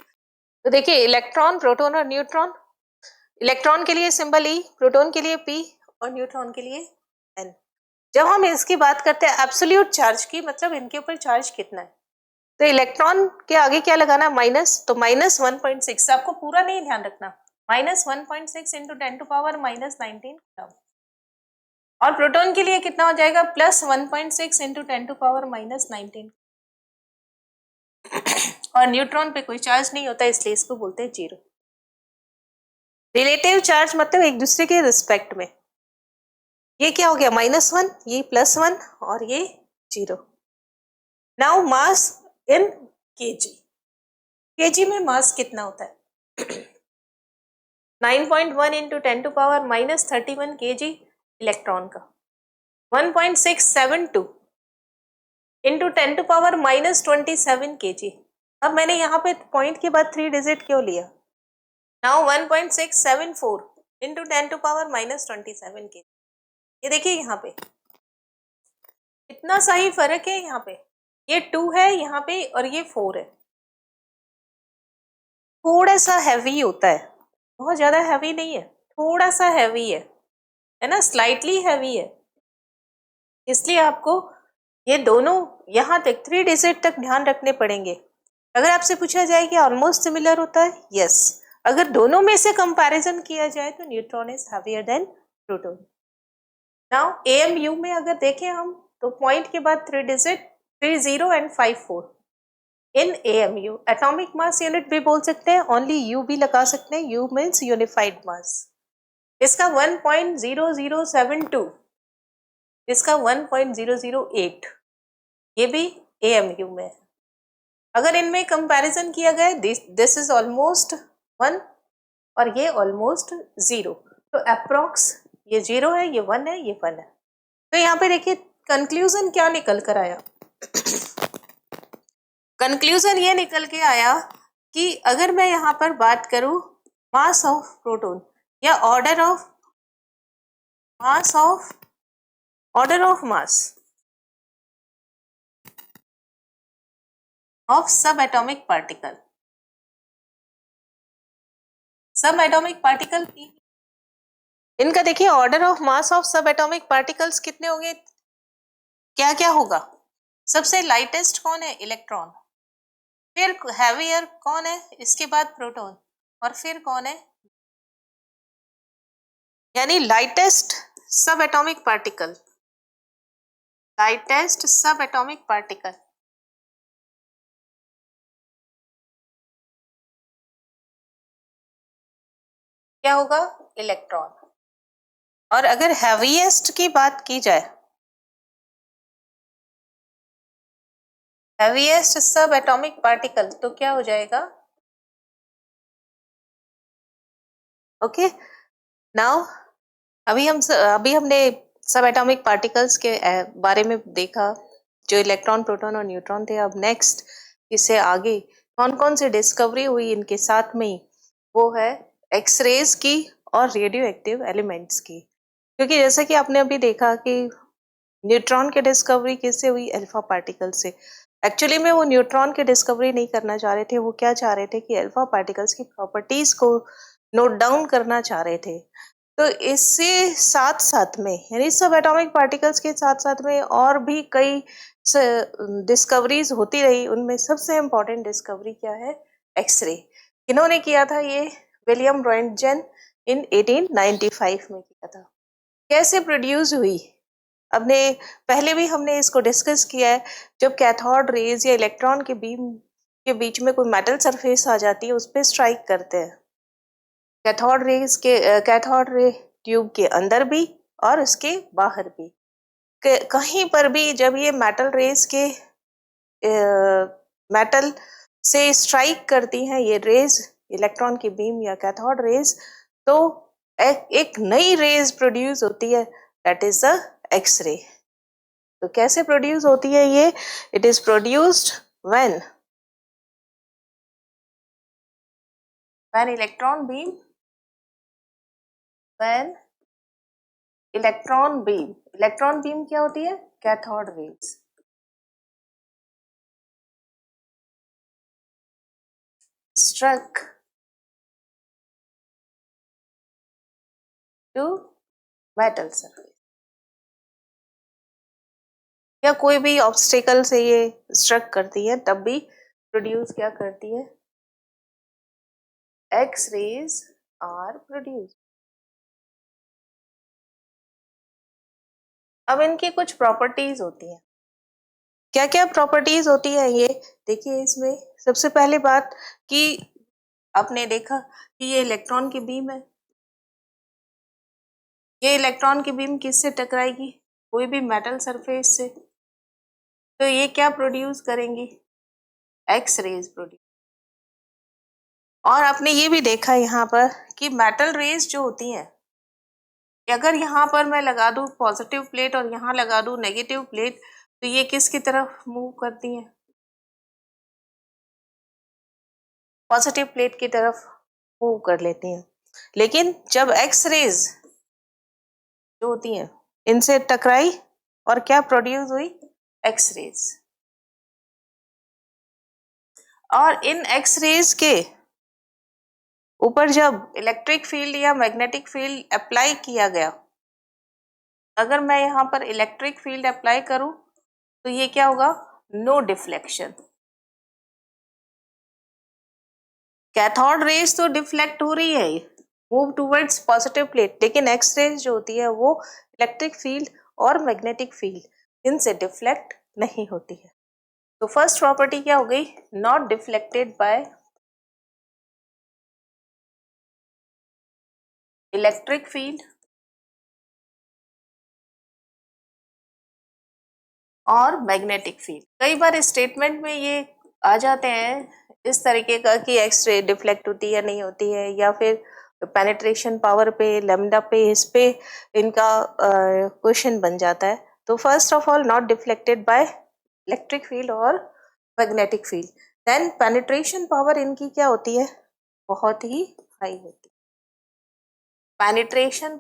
तो देखिए इलेक्ट्रॉन, प्रोटॉन और न्यूट्रॉन, इलेक्ट्रॉन के लिए सिंबल ई, प्रोटॉन के लिए पी और न्यूट्रॉन के लिए एन। जब हम इसकी बात करते हैं एब्सोल्यूट चार्ज की, मतलब इनके ऊपर चार्ज कितना है, तो इलेक्ट्रॉन के आगे क्या लगाना? माइनस, तो माइनस 1.6, आपको पूरा नहीं ध्यान रखना, माइनस 1.6 इंटू 10⁻⁻19 कूलम्ब। और प्रोटॉन के लिए कितना हो जाएगा? Plus 1.6 into 10⁻⁻19। और न्यूट्रॉन पे कोई चार्ज नहीं होता, इसलिए इसको बोलते हैं जीरो। रिलेटिव चार्ज मतलब एक दूसरे के रिस्पेक्ट में। ये क्या हो गया? -1, ये +1 और ये 0। नाउ मास इन केजी, केजी में मास कितना होता है? 9.1 इंटू 10⁻31 केजी इलेक्ट्रॉन का, 1.672 इंटू 10⁻27 केजी। अब मैंने यहाँ पे पॉइंट के बाद 3 डिजिट क्यों लिया? Now 1.674 into 10⁻27 KG. ये देखिए यहाँ पे इतना सा ही फर्क है, यहाँ पे ये 2 है यहाँ पे और ये 4 है। थोड़ा सा हैवी होता है, बहुत ज्यादा हैवी नहीं है, थोड़ा सा हैवी है ना, स्लाइटली हैवी है। इसलिए आपको ये दोनों यहाँ तक 3 डिजिट तक ध्यान रखने पड़ेंगे। अगर आपसे पूछा जाए कि ऑलमोस्ट सिमिलर होता है, यस। अगर दोनों में से कंपैरिजन किया जाए तो neutron is heavier than proton. Now AMU में अगर देखें हम तो पॉइंट के बाद 3 digit 30 and 54 in AMU। Atomic mass unit भी बोल सकते हैं, ओनली U भी लगा सकते हैं, U मीन्स यूनिफाइड मास। इसका 1.0072, इसका 1.008, ये भी AMU में है। अगर इनमें कंपैरिजन किया गया, दिस इज ऑलमोस्ट 1 और ये ऑलमोस्ट 0, तो अप्रोक्स ये 0 है, ये 1 है, ये 1 है। तो यहाँ पे देखिए कंक्लूजन क्या निकल कर आया। कंक्लूजन ये निकल के आया कि अगर मैं यहाँ पर बात करूं मास ऑफ प्रोटॉन या ऑर्डर ऑफ मास ऑफ सब एटॉमिक पार्टिकल, सब एटॉमिक पार्टिकल इनका देखिए ऑर्डर ऑफ मास ऑफ सब एटॉमिक पार्टिकल्स कितने होंगे, क्या क्या होगा। सबसे लाइटेस्ट कौन है, इलेक्ट्रॉन, फिर हैवियर कौन है, इसके बाद प्रोटॉन, और फिर कौन है, यानी लाइटेस्ट सब एटॉमिक पार्टिकल, लाइटेस्ट सब एटॉमिक पार्टिकल क्या होगा, इलेक्ट्रॉन। और अगर हैवीएस्ट की बात की जाए, हैवीएस्ट सब एटॉमिक पार्टिकल, तो क्या हो जाएगा, ओके। नाउ अभी हमने सब एटॉमिक पार्टिकल्स के बारे में देखा, जो इलेक्ट्रॉन, प्रोटॉन और न्यूट्रॉन थे। अब नेक्स्ट इससे आगे कौन कौन सी डिस्कवरी हुई इनके साथ में ही, वो है एक्सरेज की और रेडियो एक्टिव एलिमेंट्स की। क्योंकि जैसे कि आपने अभी देखा कि न्यूट्रॉन की डिस्कवरी किससे हुई, अल्फा पार्टिकल से। एक्चुअली में वो न्यूट्रॉन की डिस्कवरी नहीं करना चाह रहे थे, वो क्या चाह रहे थे कि अल्फा पार्टिकल्स की प्रॉपर्टीज को नोट डाउन करना चाह रहे थे। तो इससे साथ साथ में, यानी सब एटॉमिक पार्टिकल्स के साथ साथ में और भी कई डिस्कवरीज होती रही। उनमें सबसे इम्पोर्टेंट डिस्कवरी क्या है, एक्सरे। इन्होंने किया था ये, विलियम रॉन्टगेन इन 1895 में किया था। कैसे प्रोड्यूस हुई, हमने पहले भी हमने इसको डिस्कस किया है। जब कैथोड रेज या इलेक्ट्रॉन के बीम के बीच में कोई मेटल सरफेस आ जाती है, उस पर स्ट्राइक करते हैं। कैथोड रे ट्यूब के अंदर भी और उसके बाहर भी, कहीं पर भी जब ये मेटल रेज के मेटल से स्ट्राइक करती हैं ये रेज, इलेक्ट्रॉन की बीम या कैथोड रेज, तो एक नई रेज प्रोड्यूस होती है, दैट इज द एक्सरे। तो कैसे प्रोड्यूस होती है ये, it is produced when electron beam, when electron beam क्या होती है, cathode rays, struck to metal surface, या कोई भी ऑब्स्टिकल से ये स्ट्रक करती है, तब भी प्रोड्यूस क्या करती है, एक्स रेज आर प्रोड्यूस। अब इनकी कुछ प्रॉपर्टीज होती हैं, क्या क्या प्रॉपर्टीज होती है ये देखिए। इसमें सबसे पहली बात कि आपने देखा कि ये इलेक्ट्रॉन की बीम है, ये इलेक्ट्रॉन की बीम किससे टकराएगी, कोई भी मेटल सरफेस से, तो ये क्या प्रोड्यूस करेंगी, एक्स रेज प्रोड्यूस। और आपने ये भी देखा यहाँ पर कि मेटल रेज जो होती हैं, अगर यहाँ पर मैं लगा दूं पॉजिटिव प्लेट और यहाँ लगा दूं नेगेटिव प्लेट, तो ये किसकी तरफ मूव करती हैं, पॉजिटिव प्लेट की तरफ मूव कर लेती हैं। लेकिन जब एक्स रेज जो होती हैं इनसे टकराई और क्या प्रोड्यूस हुई, एक्स रेज। और इन एक्स रेज के ऊपर जब इलेक्ट्रिक फील्ड या मैग्नेटिक फील्ड अप्लाई किया गया, अगर मैं यहाँ पर इलेक्ट्रिक फील्ड अप्लाई करूं तो ये क्या होगा, नो डिफ्लेक्शन। कैथोड रेज तो डिफ्लेक्ट हो रही है, मूव टूवर्ड्स पॉजिटिव प्लेट, लेकिन एक्स रेज जो होती है वो इलेक्ट्रिक फील्ड और मैग्नेटिक फील्ड इनसे डिफ्लेक्ट नहीं होती है। तो फर्स्ट प्रॉपर्टी क्या हो गई, not deflected by electric field और मैग्नेटिक फील्ड। कई बार स्टेटमेंट में ये आ जाते हैं इस तरीके का कि एक्स रे डिफ्लेक्ट होती है नहीं होती है, या फिर पेनिट्रेशन पावर पे, लैम्डा पे, इस पे इनका क्वेश्चन बन जाता है। तो first of all not deflected by electric field और magnetic field. Then penetration power इनकी क्या होती है, बहुत ही हाई होती है। पेनिट्रेशन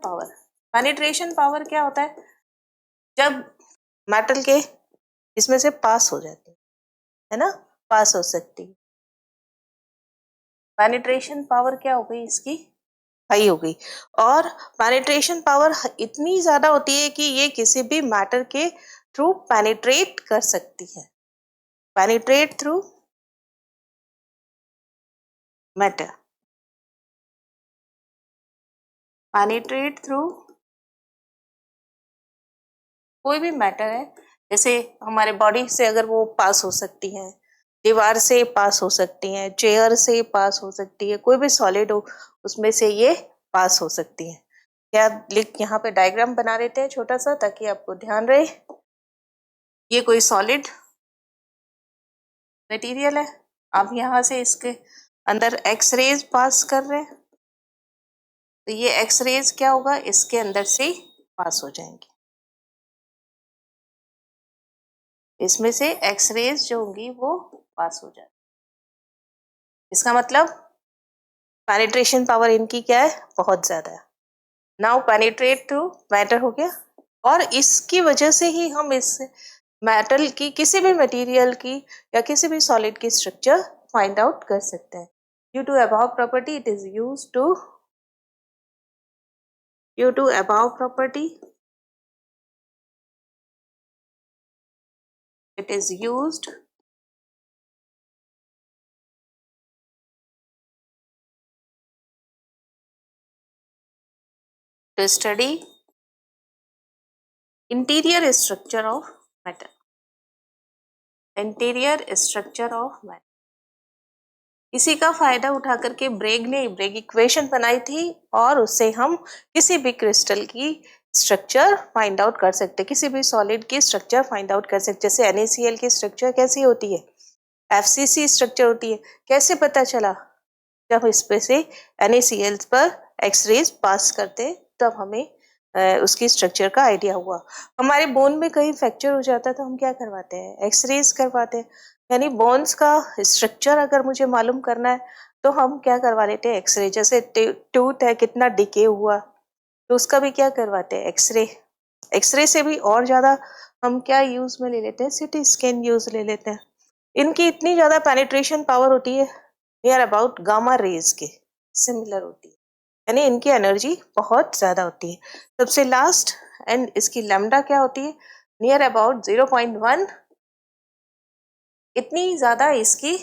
पावर क्या होता है, जब मेटल के इसमें से पास हो जाती है ना, पास हो सकती है। पेनिट्रेशन पावर क्या हो गई इसकी, हाई हो गई। और पेनिट्रेशन पावर इतनी ज्यादा होती है कि ये किसी भी मैटर के थ्रू पेनिट्रेट कर सकती है, penetrate through matter, penetrate through कोई भी मैटर है। जैसे हमारे बॉडी से अगर वो पास हो सकती है, दीवार से पास हो सकती है, चेयर से पास हो सकती है, कोई भी सॉलिड हो उसमें से ये पास हो सकती है। क्या लिख यहाँ पे डायग्राम बना देते हैं छोटा सा ताकि आपको ध्यान रहे। ये कोई सॉलिड मटेरियल है, आप यहाँ से इसके अंदर एक्स रेज पास कर रहे हैं, तो ये एक्स रेज क्या होगा, इसके अंदर से पास हो जाएंगे। इसमें से एक्स रेज जो होंगी वो पास हो जाएंगी। इसका मतलब पेनिट्रेशन पावर इनकी क्या है, बहुत ज्यादा है। नाउ पेनिट्रेट टू मैटर हो गया, और इसकी वजह से ही हम इस मेटल की, किसी भी मटेरियल की या किसी भी सॉलिड की स्ट्रक्चर फाइंड आउट कर सकते हैं। Due to above property it is used to, due to above property it is used to study interior structure of matter, interior structure of matter। इसी का फायदा उठा करके ब्रेग ने ब्रेग इक्वेशन बनाई थी, और उससे हम किसी भी क्रिस्टल की स्ट्रक्चर फाइंड आउट कर सकते, किसी भी सॉलिड की स्ट्रक्चर फाइंड आउट कर सकते। जैसे NaCl की स्ट्रक्चर कैसी होती है, FCC स्ट्रक्चर होती है। कैसे पता चला, जब इस पे से NaCl पर एक्स रेज पास करते तब हमें उसकी स्ट्रक्चर का आइडिया हुआ। हमारे बोन में कहीं फ्रैक्चर हो जाता है तो हम क्या करवाते हैं, एक्स रेज करवाते हैं। यानी बोन्स का स्ट्रक्चर अगर मुझे मालूम करना है तो हम क्या करवा लेते हैं, एक्सरे। जैसे टूथ है कितना डिके हुआ, तो उसका भी क्या करवाते हैं, एक्सरे। एक्सरे से भी और ज्यादा हम क्या यूज में ले लेते हैं, सिटी स्कैन यूज ले लेते हैं। इनकी इतनी ज्यादा पेनिट्रेशन पावर होती है, नियर अबाउट गामा रेज के सिमिलर होती है, यानी इनकी एनर्जी बहुत ज्यादा होती है। सबसे लास्ट एंड इसकी लैम्डा क्या होती है, नियर अबाउट 0.1, इतनी ज्यादा इसकी,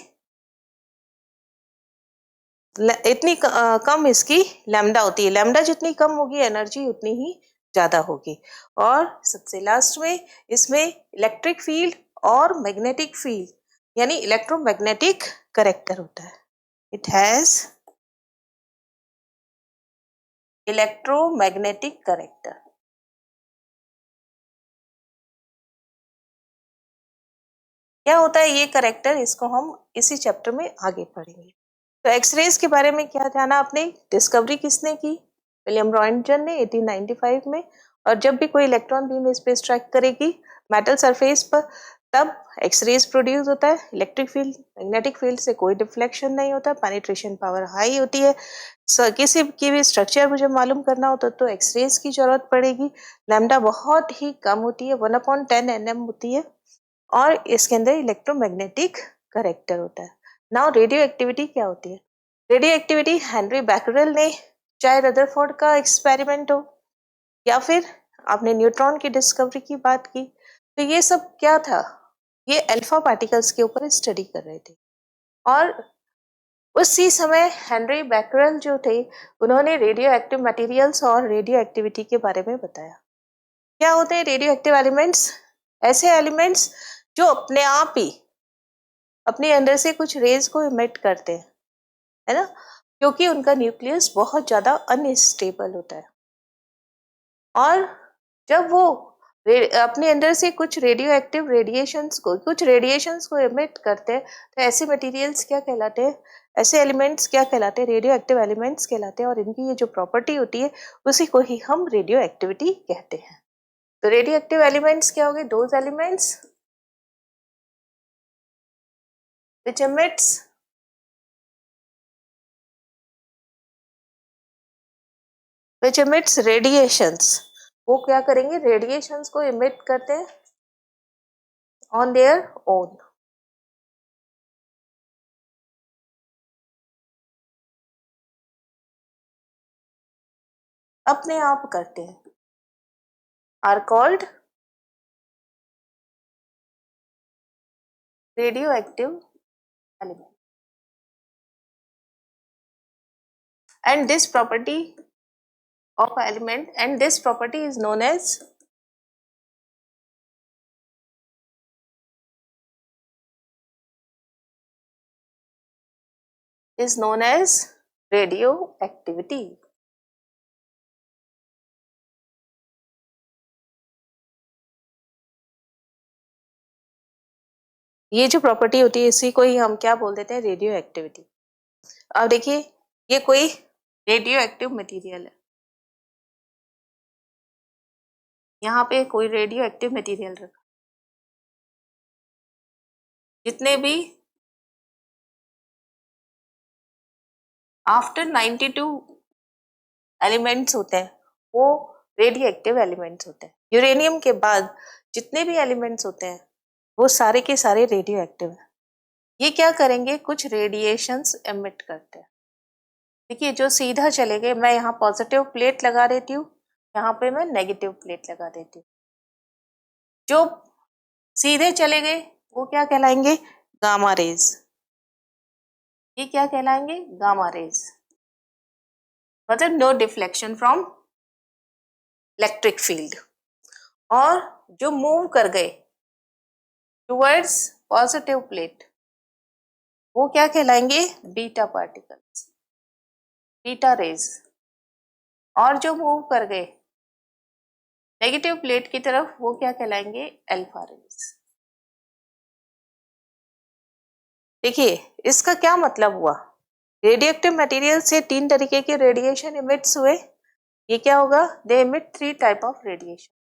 इतनी कम इसकी लैम्डा होती है। लैम्डा जितनी कम होगी एनर्जी उतनी ही ज्यादा होगी। और सबसे लास्ट में इसमें इलेक्ट्रिक फील्ड और मैग्नेटिक फील्ड यानी इलेक्ट्रोमैग्नेटिक करेक्टर होता है। It has electromagnetic character. क्या होता है ये करेक्टर, इसको हम इसी चैप्टर में आगे पढ़ेंगे। तो एक्सरेज के बारे में क्या जाना आपने, डिस्कवरी किसने की, विलियम रॉन्टगन ने 1895 में। और जब भी कोई इलेक्ट्रॉन बीम इस पे स्ट्राइक करेगी मेटल सरफेस पर, तब एक्सरेज प्रोड्यूस होता है। इलेक्ट्रिक फील्ड मैग्नेटिक फील्ड से कोई डिफ्लेक्शन नहीं होता, पेनिट्रेशन पावर हाई होती है। किसी की भी स्ट्रक्चर मुझे मालूम करना हो तो एक्सरेज की जरूरत पड़ेगी। लैम्डा बहुत ही कम होती है, 1/10 nm होती है, और इसके अंदर इलेक्ट्रोमैग्नेटिक करेक्टर होता है। नाउ रेडियो एक्टिविटी क्या होती है, रेडियो एक्टिविटी हेनरी बैकरेल ने, चाहे रदरफोर्ड का एक्सपेरिमेंट हो या फिर आपने न्यूट्रॉन की डिस्कवरी की बात की, तो ये सब क्या था, ये अल्फा पार्टिकल्स के ऊपर स्टडी कर रहे थे। और उसी समय हेनरी बैकरल जो थे, उन्होंने रेडियो एक्टिव मटेरियल्स और रेडियो एक्टिविटी के बारे में बताया। क्या होते हैं रेडियो एक्टिव एलिमेंट्स? ऐसे एलिमेंट्स जो अपने आप ही अपने अंदर से कुछ रेज को इमिट करते हैं, है ना, क्योंकि उनका न्यूक्लियस बहुत ज्यादा अनस्टेबल होता है। और जब वो अपने अंदर से कुछ रेडियो एक्टिव रेडिएशंस को इमिट करते हैं, तो ऐसे मटेरियल्स क्या कहलाते हैं, ऐसे एलिमेंट्स क्या कहलाते हैं, रेडियो एक्टिव एलिमेंट्स कहलाते हैं। और इनकी ये जो प्रॉपर्टी होती है उसी को ही हम रेडियो एक्टिविटी कहते हैं। तो रेडियो एक्टिव एलिमेंट्स क्या हो गए? Those elements which emits radiations, वो क्या करेंगे? रेडिएशंस को इमिट करते हैं ऑन देयर ओन। अपने आप करते हैं, are called radioactive element. And this property of element, and this property is known as radioactivity। ये जो प्रॉपर्टी होती है इसी को ही हम क्या बोल देते हैं? Radio activity. अब देखिए, ये कोई रेडियो एक्टिव मटीरियल है, यहाँ पे कोई रेडियो एक्टिव मटीरियल रखा, जितने भी आफ्टर 92 एलिमेंट्स होते हैं वो रेडियो एक्टिव एलिमेंट्स होते हैं। यूरेनियम के बाद जितने भी एलिमेंट्स होते हैं वो सारे के सारे रेडियो एक्टिव हैं। ये क्या करेंगे? कुछ रेडिएशंस एमिट करते हैं। देखिए, जो सीधा चले गए, मैं यहाँ पॉजिटिव प्लेट लगा देती हूँ, यहाँ पे मैं नेगेटिव प्लेट लगा देती हूँ। जो सीधे चले गए वो क्या कहलाएंगे? Gamma rays. ये क्या कहलाएंगे? Gamma rays. मतलब no deflection from electric field. और जो मूव कर गए टुवर्ड्स पॉजिटिव प्लेट वो क्या कहलाएंगे? Beta particles, beta rays. और जो मूव कर गए नेगेटिव प्लेट की तरफ वो क्या कहलाएंगे? Alpha rays. देखिए, इसका क्या मतलब हुआ? रेडियोएक्टिव मटेरियल से 3 तरीके के रेडिएशन इमिट्स हुए। ये क्या होगा? They emit 3 type of radiation.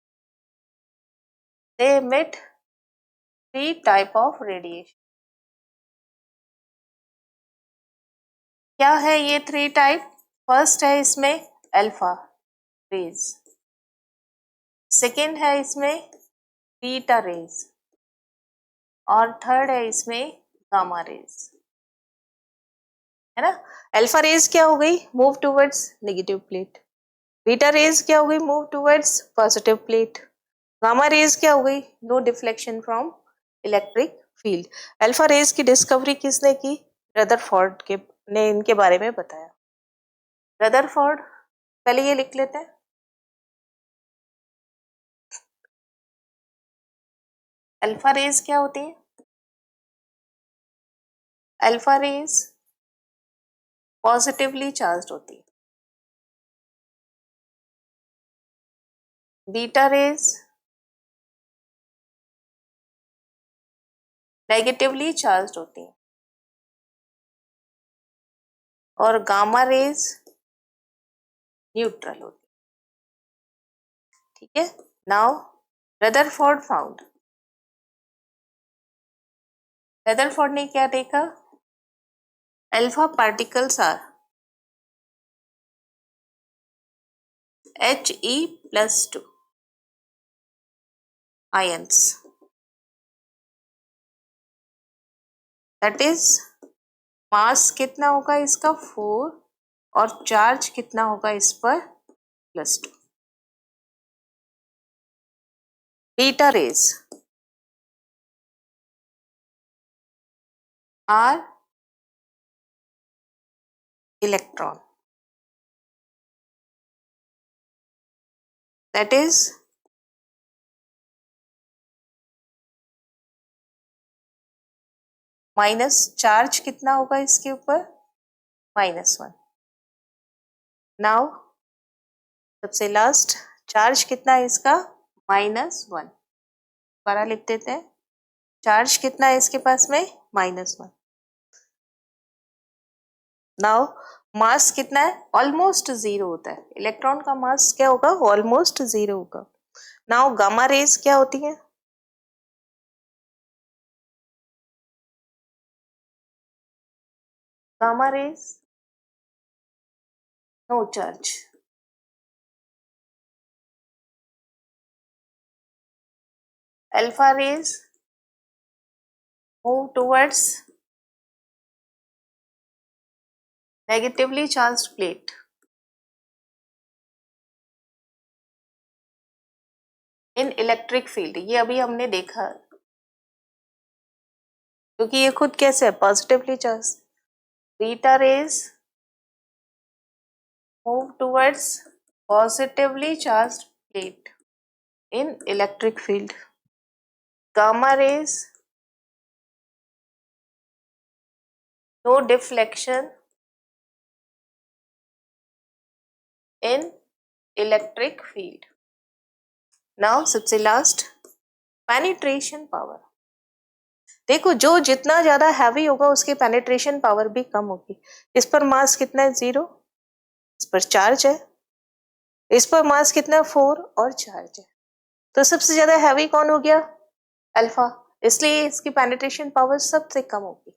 They emit 3 type of radiation. क्या है ये 3 टाइप? फर्स्ट है इसमें अल्फा रेज, सेकेंड है इसमें बीटा रेज, और थर्ड है इसमें गामा रेज, है ना। अल्फा रेज क्या हो गई? Move towards negative plate. Beta rays क्या हो गई? Move towards positive plate. Gamma rays क्या हो गई? No deflection from electric field. Alpha rays की डिस्कवरी किसने की? रदरफोर्ड के ने इनके बारे में बताया। रदरफोर्ड, पहले ये लिख लेते हैं। अल्फा रेज क्या होती है? अल्फा रेज पॉजिटिवली चार्ज होती है। बीटा रेज नेगेटिवली चार्ज होती है। और गामा रेज न्यूट्रल होती है। ठीक है। नाउ रदरफोर्ड फाउंड, रदरफोर्ड ने क्या देखा? Alpha particles are He+2 ions, that is mass कितना होगा इसका? 4, और चार्ज कितना होगा इस पर? +2। Beta raise, are electron, that is minus charge कितना होगा इसके ऊपर, -1। नाउ सबसे लास्ट चार्ज कितना है इसका, -1। दोबारा लिख देते हैं, चार्ज कितना है इसके पास में, -1। नाउ मास कितना है, ऑलमोस्ट जीरो होता है, इलेक्ट्रॉन का मास क्या होगा, ऑलमोस्ट जीरो होगा। नाउ गामा रेज क्या होती है, gamma rays no charge, alpha rays move towards negatively charged plate, in electric field, ये अभी हमने देखा क्योंकि ये खुद कैसे है, positively charge. Beta rays move towards positively charged plate in electric field. Gamma rays no deflection in electric field. Now सबसे लास्ट पेनिट्रेशन पावर, देखो जो जितना ज्यादा हैवी होगा उसकी पेनिट्रेशन पावर भी कम होगी। इस पर मास कितना है, 0, इस पर चार्ज है, इस पर मास कितना है, 4 और चार्ज है, तो सबसे ज्यादा हैवी कौन हो गया, अल्फा, इसलिए इसकी पेनिट्रेशन पावर सबसे कम होगी।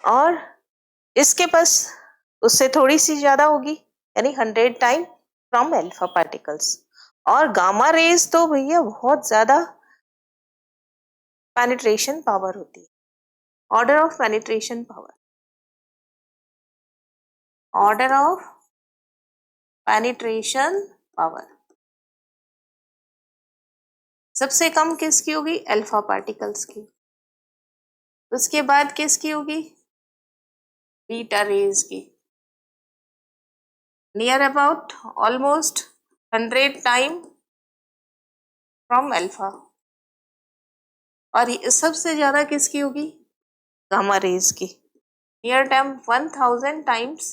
और इसके पास उससे थोड़ी सी ज्यादा होगी, यानी 100 टाइम फ्रॉम अल्फा पार्टिकल्स। और गामा रेज तो भैया बहुत ज्यादा पेनिट्रेशन पावर होती है। Order of penetration power, order of penetration power सबसे कम किसकी होगी, अल्फा पार्टिकल्स की। उसके बाद किसकी होगी, बीटा रेज की, near about almost 100 time from alpha. और सबसे ज्यादा किसकी होगी, गामा रेज की, near time 1000 times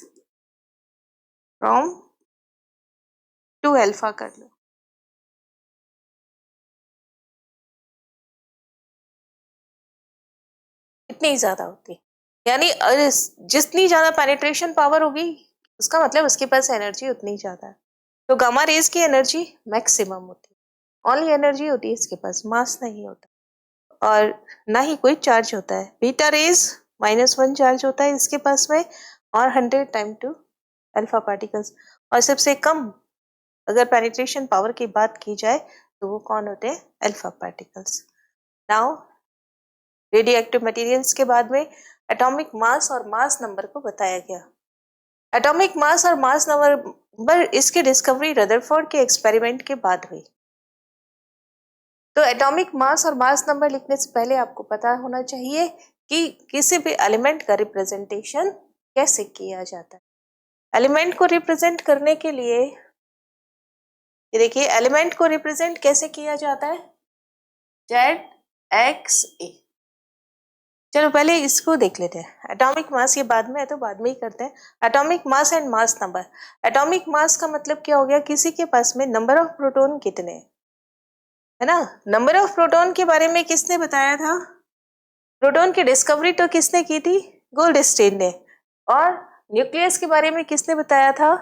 from to alpha कर लो। इतनी ज्यादा होती है, यानी जितनी ज्यादा पेनिट्रेशन पावर होगी उसका मतलब उसके पास एनर्जी उतनी ज्यादा है। तो गामा रेज की एनर्जी मैक्सिमम होती है, ओनली एनर्जी होती है इसके पास, मास नहीं होता और ना ही कोई चार्ज होता है। बीटा रेज -1 चार्ज होता है इसके पास में और 100 टाइम टू अल्फा पार्टिकल्स। और सबसे कम अगर पेनिट्रेशन पावर की बात की जाए तो वो कौन होते हैं, alpha particles. Now radio active materials के बाद में एटॉमिक मास और मास नंबर को बताया गया। एटॉमिक मास और मास नंबर इसकी डिस्कवरी रदरफोर्ड के एक्सपेरिमेंट के बाद हुई। तो एटॉमिक मास और मास नंबर लिखने से पहले आपको पता होना चाहिए कि किसी भी एलिमेंट का रिप्रेजेंटेशन कैसे किया जाता है। एलिमेंट को रिप्रेजेंट करने के लिए ये देखिए, एलिमेंट को रिप्रेजेंट कैसे किया जाता है, ZXA। चलो पहले इसको देख लेते हैं, एटॉमिक मास ये बाद में है तो बाद में ही करते हैं। Atomic mass and mass number. Atomic mass का मतलब क्या हो गया, किसी के पास में नंबर ऑफ प्रोटॉन कितने है ना। नंबर ऑफ प्रोटॉन के बारे में किसने बताया था, प्रोटॉन की डिस्कवरी तो किसने की थी, गोल्डस्टीन ने। और न्यूक्लियस के बारे में किसने बताया था,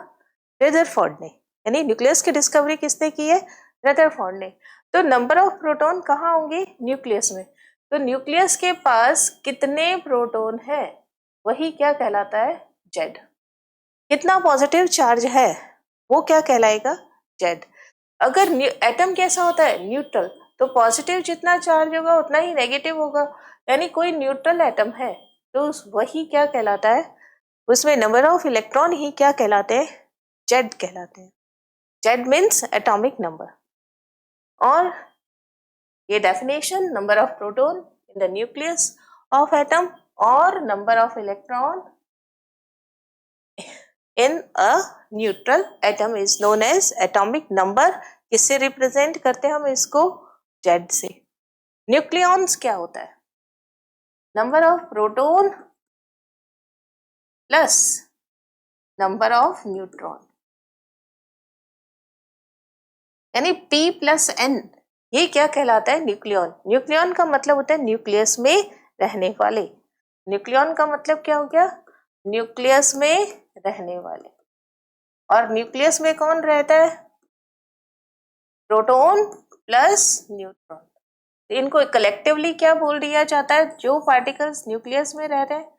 रदरफोर्ड ने, यानी न्यूक्लियस की डिस्कवरी किसने की है, रदरफोर्ड ने। तो नंबर ऑफ प्रोटॉन कहाँ होंगे, न्यूक्लियस में। तो न्यूक्लियस के पास कितने प्रोटॉन है वही क्या कहलाता है, जेड। कितना पॉजिटिव चार्ज है वो क्या कहलाएगा, जेड। अगर एटम कैसा होता है, न्यूट्रल, तो पॉजिटिव जितना चार्ज होगा उतना ही नेगेटिव होगा, यानी कोई न्यूट्रल एटम है तो वही क्या कहलाता है, उसमें नंबर ऑफ इलेक्ट्रॉन ही क्या कहलाते हैं, जेड कहलाते हैं। Z means atomic number. और ये definition, number of proton in the nucleus of atom और number of electron in a neutral atom is known as atomic number. किससे रिप्रेजेंट करते हैं हम इसको? जेड से। न्यूक्लियॉन्स क्या होता है? Number of proton plus number of neutron, यानी P प्लस N। ये क्या कहलाता है? न्यूक्लियॉन। न्यूक्लियॉन का मतलब होता है न्यूक्लियस में रहने वाले। न्यूक्लियॉन का मतलब क्या हो गया? न्यूक्लियस में रहने वाले। और न्यूक्लियस में कौन रहता है? Proton plus neutron. इनको कलेक्टिवली क्या बोल दिया जाता है? जो पार्टिकल्स न्यूक्लियस में रह रहे हैं,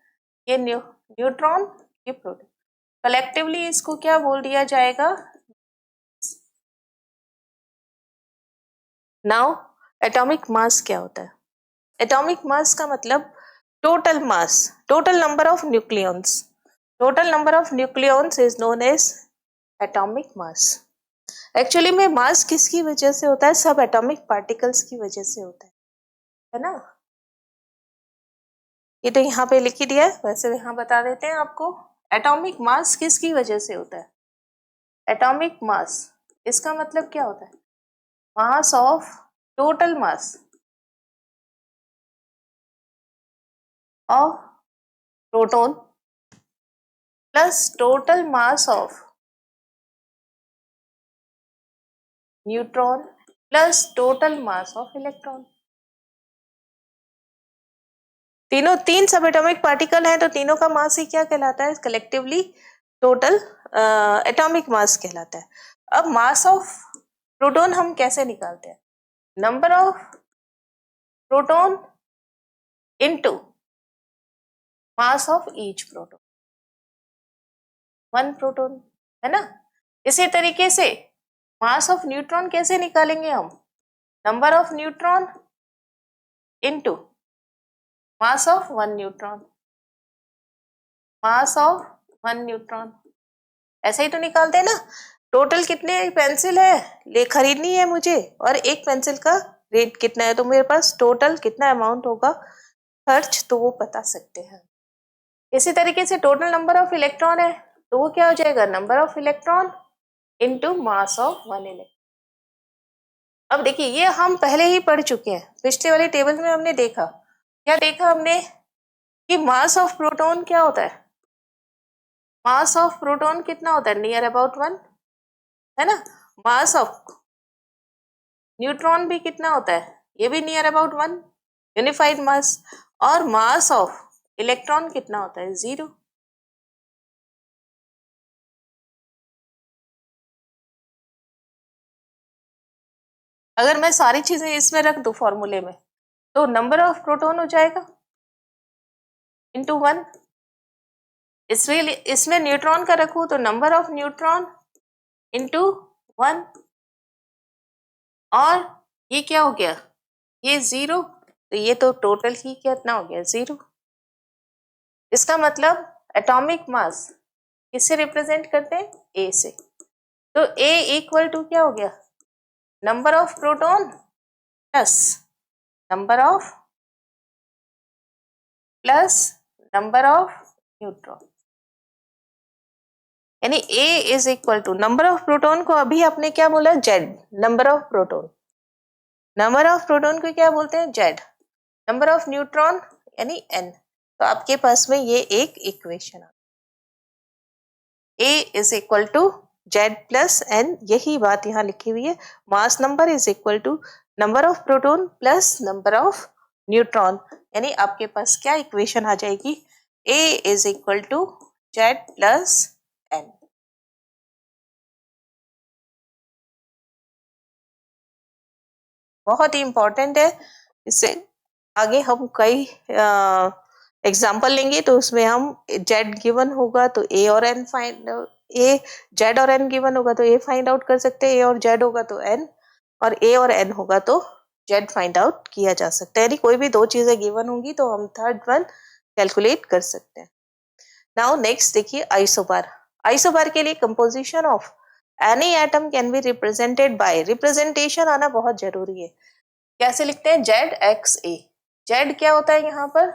ये न्यूट्रॉन, ये प्रोटॉन, कलेक्टिवली इसको क्या बोल दिया जाएगा? नाउ एटॉमिक मास क्या होता है? एटॉमिक मास का मतलब total mass, total number of nucleons. Total number of nucleons is known as atomic mass. Actually में मास किसकी वजह से होता है? सब एटॉमिक पार्टिकल्स की वजह से होता है ना? ये तो यहाँ पे लिख ही दिया है, वैसे यहाँ बता देते हैं आपको। एटॉमिक मास किसकी वजह से होता है? एटॉमिक मास, इसका मतलब क्या होता है? Mass of, total mass of proton plus total mass of neutron plus total mass of electron. तीनों, तीन सब एटॉमिक पार्टिकल हैं तो तीनों का मास ही क्या कहलाता है? कलेक्टिवली टोटल एटॉमिक मास कहलाता है। अब मास ऑफ प्रोटॉन हम कैसे निकालते हैं? Number of proton into mass of each proton, one proton, है ना? इसी तरीके से मास ऑफ न्यूट्रॉन कैसे निकालेंगे हम? Number of neutron into mass of one neutron, mass of one neutron. ऐसे ही तो निकालते हैं ना। टोटल कितने पेंसिल है ले खरीदनी है मुझे, और एक पेंसिल का रेट कितना है, तो मेरे पास टोटल कितना अमाउंट होगा खर्च, तो वो बता सकते हैं। इसी तरीके से टोटल नंबर ऑफ इलेक्ट्रॉन है तो वो क्या हो जाएगा? Number of electron into mass of one electron. अब देखिए, ये हम पहले ही पढ़ चुके हैं, पिछले वाले टेबल में हमने देखा। क्या देखा हमने? कि मास ऑफ प्रोटॉन क्या होता है? मास ऑफ प्रोटॉन कितना होता है? नियर अबाउट वन, है ना? मास ऑफ न्यूट्रॉन भी कितना होता है? ये भी नियर अबाउट वन, यूनिफाइड मास। और मास ऑफ इलेक्ट्रॉन कितना होता है? 0। अगर मैं सारी चीजें इसमें रख दूं फॉर्मूले में, तो नंबर ऑफ प्रोटॉन हो जाएगा इंटू वन। इसमें न्यूट्रॉन का रखूं तो number of neutron into one. और ये क्या हो गया? ये 0, तो ये तो टोटल ही कितना हो गया? 0। इसका मतलब एटॉमिक मास किससे रिप्रेजेंट करते हैं? ए से। तो ए इक्वल टू क्या हो गया? Number of proton plus number of number of neutron, यानी A is equal to number of proton को अभी आपने क्या बोला? Z, number of proton. Number of proton को क्या बोलते हैं? जेड। नंबर ऑफ न्यूट्रॉन यानी एन। तो आपके पास में ये एक इक्वेशन आ, A is equal to Z plus N, यही बात यहाँ लिखी हुई है। Mass number is equal to number of proton plus number of neutron, यानी आपके पास क्या इक्वेशन आ जाएगी? A is equal to Z plus N. बहुत ही इंपॉर्टेंट है। इससे आगे हम कई एग्जाम्पल लेंगे तो उसमें हम जेड गिवन होगा तो ए और एन फाइंड, ए जेड और एन गिवन होगा तो ए फाइंड आउट कर सकते हैं, ए और जेड होगा तो एन, और ए और एन होगा तो जेड फाइंड आउट किया जा सकता है। यदि कोई भी दो चीजें गिवन होंगी तो हम थर्ड वन कैलकुलेट कर सकते हैं। नाउ नेक्स्ट देखिए आइसोबार। आइसोबार के लिए composition of any atom can be represented by, representation आना बहुत जरूरी है। कैसे लिखते हैं? जेड एक्स ए। जेड क्या होता है यहाँ पर?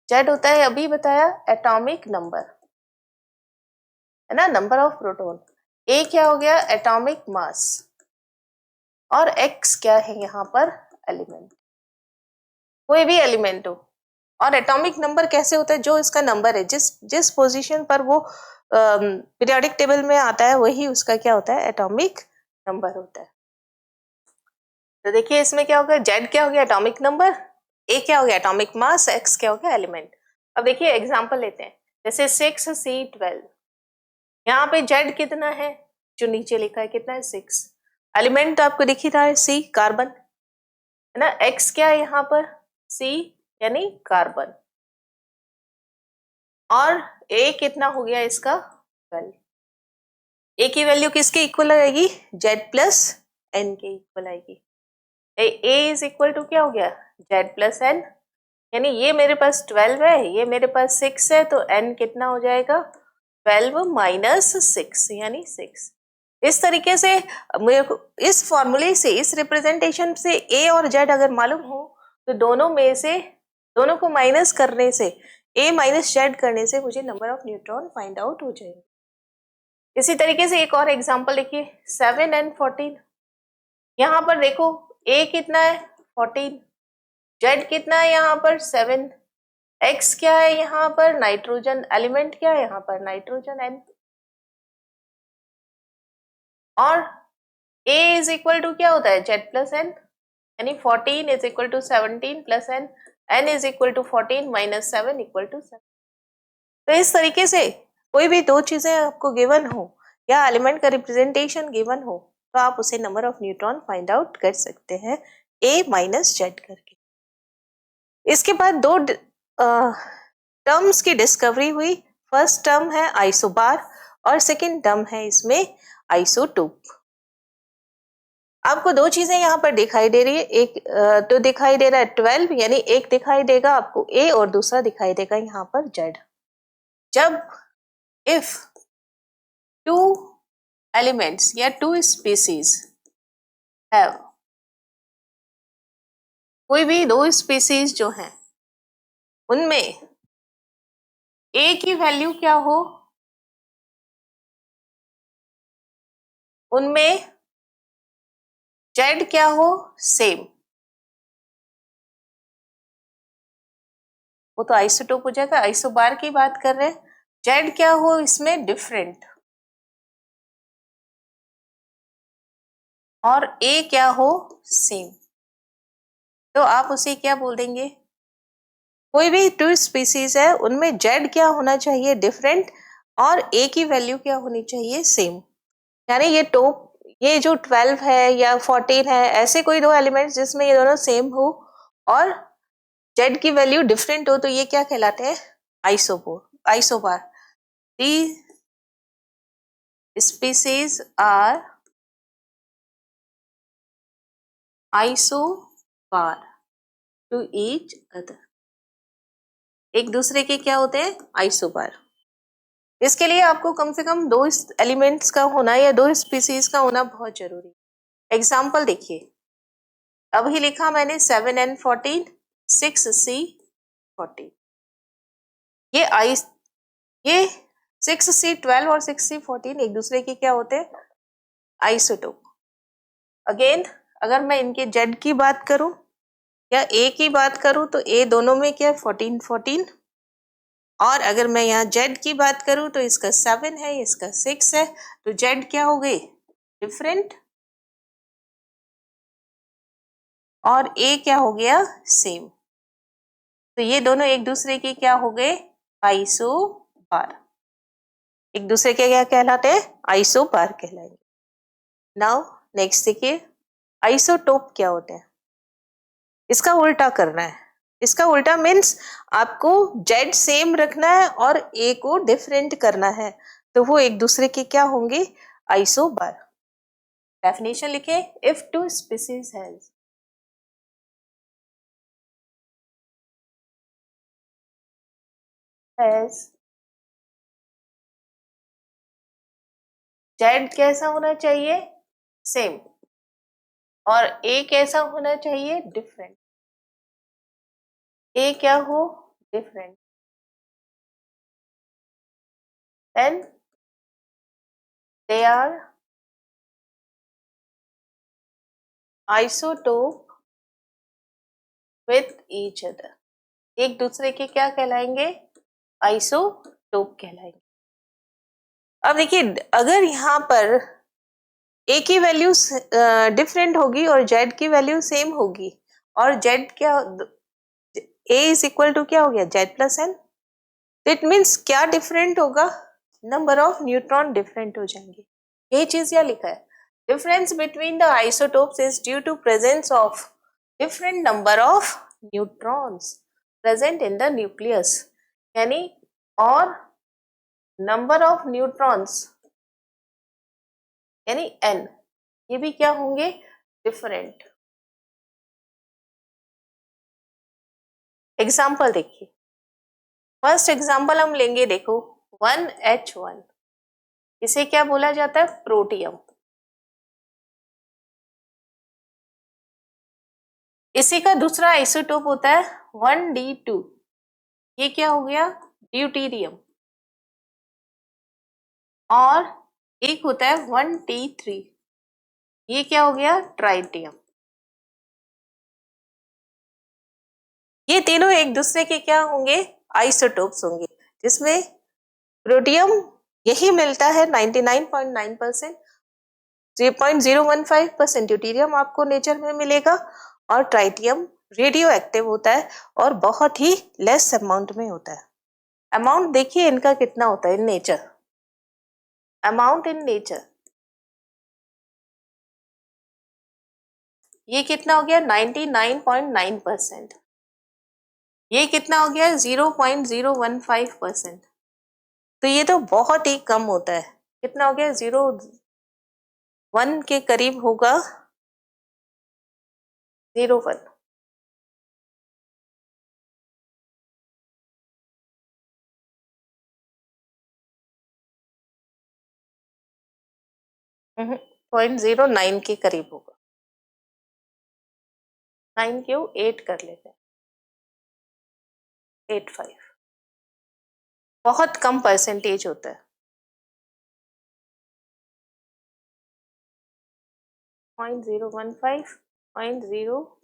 जेड होता है अभी बताया एटॉमिक नंबर, है ना, नंबर ऑफ प्रोटॉन। ए क्या हो गया एटॉमिक मास, और एक्स क्या है यहाँ पर एलिमेंट, कोई भी एलिमेंट हो। और एटॉमिक नंबर कैसे होता है, जो इसका नंबर है, जिस जिस पोजीशन पर वो पीरियोडिक टेबल में आता है वही उसका क्या होता है एटॉमिक नंबर होता है। तो देखिए इसमें क्या होगा, जेड क्या हो गया एटॉमिक नंबर, ए क्या हो गया एटॉमिक मास, एक्स क्या हो गया एलिमेंट। अब देखिए एग्जांपल लेते हैं, जैसे 6C12, यहाँ पे जेड कितना है जो नीचे लिखा है कितना है 6, एलिमेंट तो आपको दिख ही रहा है सी कार्बन, है ना, एक्स क्या है यहाँ पर सी यानी कार्बन, और ए कितना हो गया इसका 12। ए की वैल्यू किसके इक्वल आएगी, जेड प्लस एन के इक्वल आएगी। ए इज इक्वल टू क्या हो गया जेड प्लस एन, यानी ये मेरे पास 12 है, ये मेरे पास 6 है, तो एन कितना हो जाएगा 12 माइनस 6 यानी 6। इस तरीके से मेरे को इस फॉर्मूले से, इस रिप्रेजेंटेशन से ए और जेड अगर मालूम हो तो दोनों में से, दोनों को माइनस करने से, ए माइनस जेड करने से मुझे number of neutron find out हो जाएगा। इसी तरीके से एक और एग्जांपल देखिए 7 and 14, यहाँ पर देखो ए कितना है 14, जेड कितना है यहाँ पर 7, एक्स क्या है यहाँ पर नाइट्रोजन, एलिमेंट क्या है यहाँ पर नाइट्रोजन एन, और A इज इक्वल टू क्या होता है जेड प्लस एन, यानी 14 is equal to 17 plus N, N is equal to 14 minus 7 equal to 7। तो इस तरीके से कोई भी दो चीजें आपको गिवन हो या एलिमेंट का रिप्रेजेंटेशन गिवन हो तो आप उसे number of neutron find out कर सकते हैं ए माइनस जेड करके। इसके बाद दो टर्म्स की डिस्कवरी हुई, फर्स्ट टर्म है आइसोबार और सेकंड टर्म है इसमें आइसोटोप। आपको दो चीजें यहाँ पर दिखाई दे रही है, एक तो दिखाई दे रहा है 12 यानी एक दिखाई देगा आपको ए और दूसरा दिखाई देगा यहाँ पर जेड। जब इफ टू एलिमेंट्स या टू स्पीसीज हैव, कोई भी दो स्पीसीज जो हैं उनमें ए की वैल्यू क्या हो, उनमें जेड क्या हो सेम, वो तो आइसोटोप हो जाएगा, आइसोबार की बात कर रहे हैं, जेड क्या हो इसमें डिफरेंट, और ए क्या हो सेम, तो आप उसे क्या बोल देंगे, कोई भी टू स्पीसीज है उनमें जेड क्या होना चाहिए डिफरेंट और ए की वैल्यू क्या होनी चाहिए सेम। यानी ये टोप, ये जो 12 है या 14 है, ऐसे कोई दो एलिमेंट्स जिसमें ये दोनों सेम हो और जेड की वैल्यू डिफरेंट हो तो ये क्या कहलाते हैं isobar. The species are isobar to each other, एक दूसरे के क्या होते हैं आइसोबार। इसके लिए आपको कम से कम दो एलिमेंट्स का होना या दो स्पीसीज का होना बहुत जरूरी। एग्जाम्पल देखिए, अभी लिखा मैंने 7 and 14, 6C14, ये 6C12 और 6C14 एक दूसरे के क्या होते हैं आइसोटोप। अगेन अगर मैं इनके जेड की बात करूं या ए की बात करूं तो ए दोनों में क्या 14 14, और अगर मैं यहाँ जेड की बात करूं तो इसका 7 है इसका 6 है, तो जेड क्या हो गई डिफरेंट और ए क्या हो गया सेम, तो ये दोनों एक दूसरे के क्या हो गए आइसोबार, एक दूसरे के क्या कहलाते हैं आइसोबार कहलाएंगे। नाउ नेक्स्ट देखिए आइसोटोप क्या होते हैं, इसका उल्टा करना है। इसका उल्टा मीन्स आपको जेड सेम रखना है और ए को डिफरेंट करना है, तो वो एक दूसरे के क्या होंगे आइसोबार। डेफिनेशन लिखे, if two species has Z कैसा होना चाहिए सेम और ए कैसा होना चाहिए डिफरेंट, ए क्या हो different, then they are isotope with each other. एक दूसरे के क्या कहलाएंगे? आइसोटोप कहलाएंगे। अब देखिए, अगर यहाँ पर ए की वैल्यू डिफरेंट होगी और जेड की वैल्यू सेम होगी, और जेड क्या, ए इज इक्वल टू क्या हो गया? Z plus N. It means क्या डिफरेंट होगा? नंबर ऑफ न्यूट्रॉन डिफरेंट हो जाएंगे। यही चीज यहाँ लिखा है, difference between the isotopes is due to presence of different number of neutrons present in the nucleus, यानी और नंबर ऑफ न्यूट्रॉन्स यानी n, ये भी क्या होंगे? डिफरेंट। एग्जाम्पल देखिए, फर्स्ट एग्जाम्पल हम लेंगे, देखो 1H1, इसे क्या बोला जाता है? प्रोटियम। इसी का दूसरा आइसोटोप होता है 1D2, ये क्या हो गया? ड्यूटीरियम। और एक होता है 1T3, ये क्या हो गया? ट्राइटियम। ये तीनों एक दूसरे के क्या होंगे? आइसोटोप्स होंगे, जिसमें प्रोटियम यही मिलता है 99.9%, 0.015% ड्यूटीरियम आपको नेचर में मिलेगा, और ट्राइटियम रेडियो एक्टिव होता है और बहुत ही लेस अमाउंट में होता है। अमाउंट देखिए इनका कितना होता है in nature, amount in nature ये कितना हो गया? 99.9%। ये कितना हो गया? 0.015%। तो ये तो बहुत ही कम होता है। कितना हो गया? 0.1 के करीब होगा, 0.1। हम्म, 0.09 के करीब होगा। 9 क्यों? 8 कर लेते हैं, 85। बहुत कम परसेंटेज होता है। 0.015, 0.0,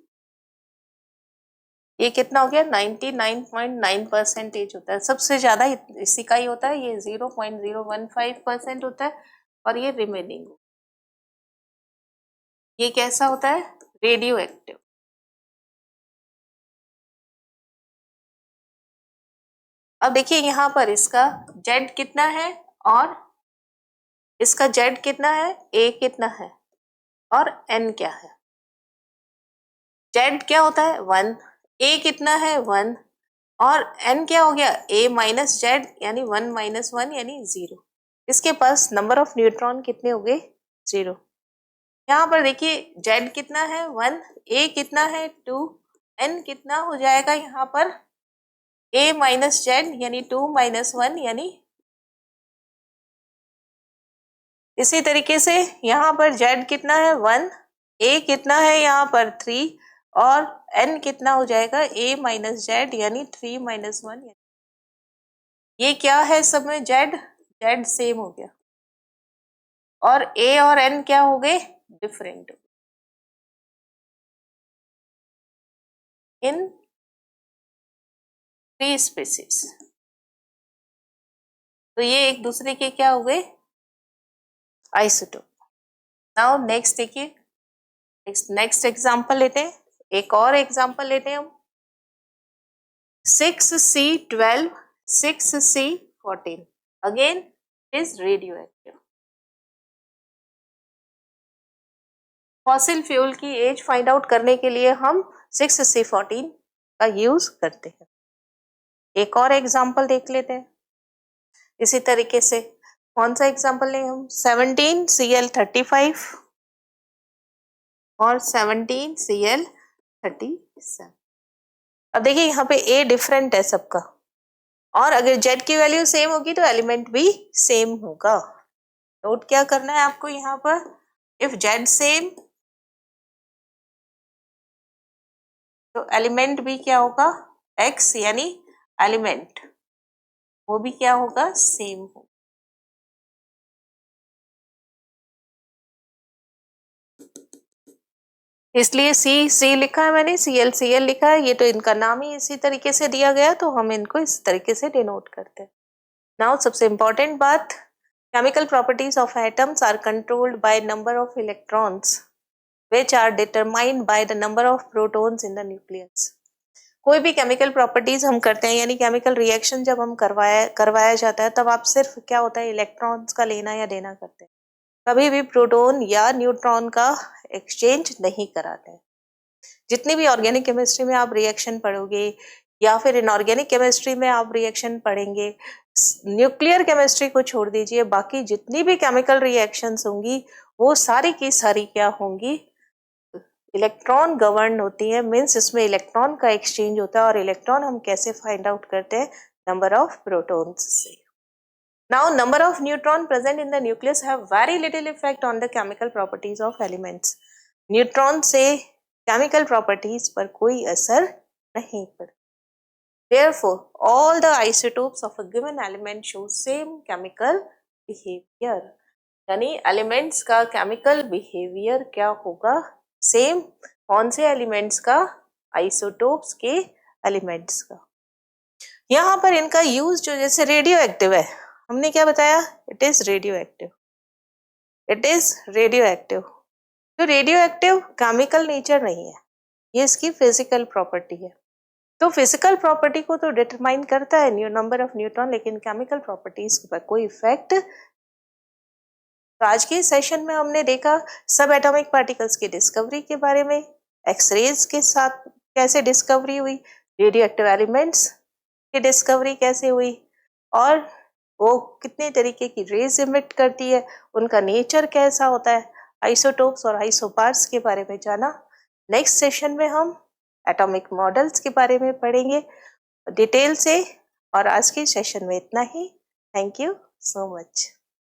ये कितना हो गया? 99.9% होता है। सबसे ज्यादा इसी का ही होता है, ये 0.015% होता है, और ये रिमेनिंग, ये कैसा होता है? Radio active. अब देखिए यहाँ पर इसका जेड कितना है और इसका जेड कितना है, ए कितना है और एन क्या है। जेड क्या होता है? 1, ए कितना है? 1, और एन क्या हो गया? ए माइनस जेड यानी 1 माइनस 1 यानी 0। इसके पास नंबर ऑफ न्यूट्रॉन कितने हो गए? 0। यहाँ पर देखिए जेड कितना है? 1, ए कितना है? 2, एन कितना हो जाएगा यहाँ पर? ए माइनस जेड यानी 2 माइनस 1 यानी। इसी तरीके से यहाँ पर जेड कितना है? 1, ए कितना है यहाँ पर? 3, और एन कितना हो जाएगा? ए माइनस जेड यानी 3 माइनस 1। ये क्या है सब में? जेड, जेड सेम हो गया, और ए और एन क्या हो गए? Different in 3 species. तो ये एक दूसरे के क्या हो गए? आइसोटोप। नाउ नेक्स्ट देखिए, नेक्स्ट एग्जांपल लेते हैं, एक और एग्जांपल लेते हैं हम। 6C12, 6C14, again is radioactive. Fossil fuel की एज फाइंड आउट करने के लिए हम 6C14 का यूज करते हैं। एक और एग्जांपल देख लेते हैं इसी तरीके से। कौन सा एग्जांपल लें हम? 17Cl35 और 17Cl37। अब देखिए यहाँ पे ए डिफरेंट है सबका, और अगर जेड की वैल्यू सेम होगी तो एलिमेंट भी सेम होगा। नोट क्या करना है आपको यहाँ पर? इफ जेड सेम तो एलिमेंट भी क्या होगा? एक्स, यानी एलिमेंट वो भी क्या होगा, सेम होगा। इसलिए सी लिखा है मैंने, Cl लिखा है, ये तो इनका नाम ही इसी तरीके से दिया गया तो हम इनको इस तरीके से डिनोट करते हैं। नाउ सबसे इंपॉर्टेंट बात, chemical properties of atoms are controlled by number of electrons which are determined by the number of protons in the nucleus। कोई भी केमिकल प्रॉपर्टीज हम करते हैं, यानी केमिकल रिएक्शन जब हम करवाया जाता है, तब आप सिर्फ क्या होता है, इलेक्ट्रॉन्स का लेना या देना करते हैं, कभी भी प्रोटॉन या न्यूट्रॉन का एक्सचेंज नहीं कराते हैं। जितनी भी ऑर्गेनिक केमिस्ट्री में आप रिएक्शन पढ़ोगे या फिर इनऑर्गेनिक केमिस्ट्री में आप रिएक्शन पढ़ेंगे, न्यूक्लियर केमिस्ट्री को छोड़ दीजिए, बाकी जितनी भी केमिकल रिएक्शंस होंगी वो सारी की सारी क्या होंगी, इलेक्ट्रॉन गवर्न होती है। मीन्स इसमें इलेक्ट्रॉन का एक्सचेंज होता है, और इलेक्ट्रॉन हम कैसे फाइंड आउट करते हैं, नंबर ऑफ प्रोटॉन्स से। Now number of neutron present in the nucleus have very little effect on the chemical properties of elements. Neutron से केमिकल प्रॉपर्टीज पर कोई असर नहीं पड़ता। Therefore, all the isotopes of a given element show same chemical behavior। यानी elements का chemical behaviour क्या होगा, सेम। कौन से एलिमेंट्स का, आइसोटोप्स के एलिमेंट्स का। यहाँ पर इनका यूज जो जैसे रेडियो एक्टिव है, हमने क्या बताया, it is radio active, it is radio active. तो रेडियो एक्टिव केमिकल नेचर नहीं है, ये इसकी फिजिकल प्रॉपर्टी है। तो फिजिकल प्रॉपर्टी को तो डिटरमाइन करता है नंबर ऑफ न्यूट्रॉन, लेकिन केमिकल प्रॉपर्टीज पर कोई इफेक्ट। तो आज के सेशन में हमने देखा सब एटॉमिक पार्टिकल्स की डिस्कवरी के बारे में, एक्सरेज के साथ कैसे डिस्कवरी हुई, रेडियो एक्टिव एलिमेंट्स की डिस्कवरी कैसे हुई, और वो कितने तरीके की रेज इमिट करती है, उनका नेचर कैसा होता है, आइसोटोप्स और आइसोपार्स के बारे में जाना। नेक्स्ट सेशन में हम एटॉमिक मॉडल्स के बारे में पढ़ेंगे डिटेल से। और आज के सेशन में इतना ही। Thank you so much.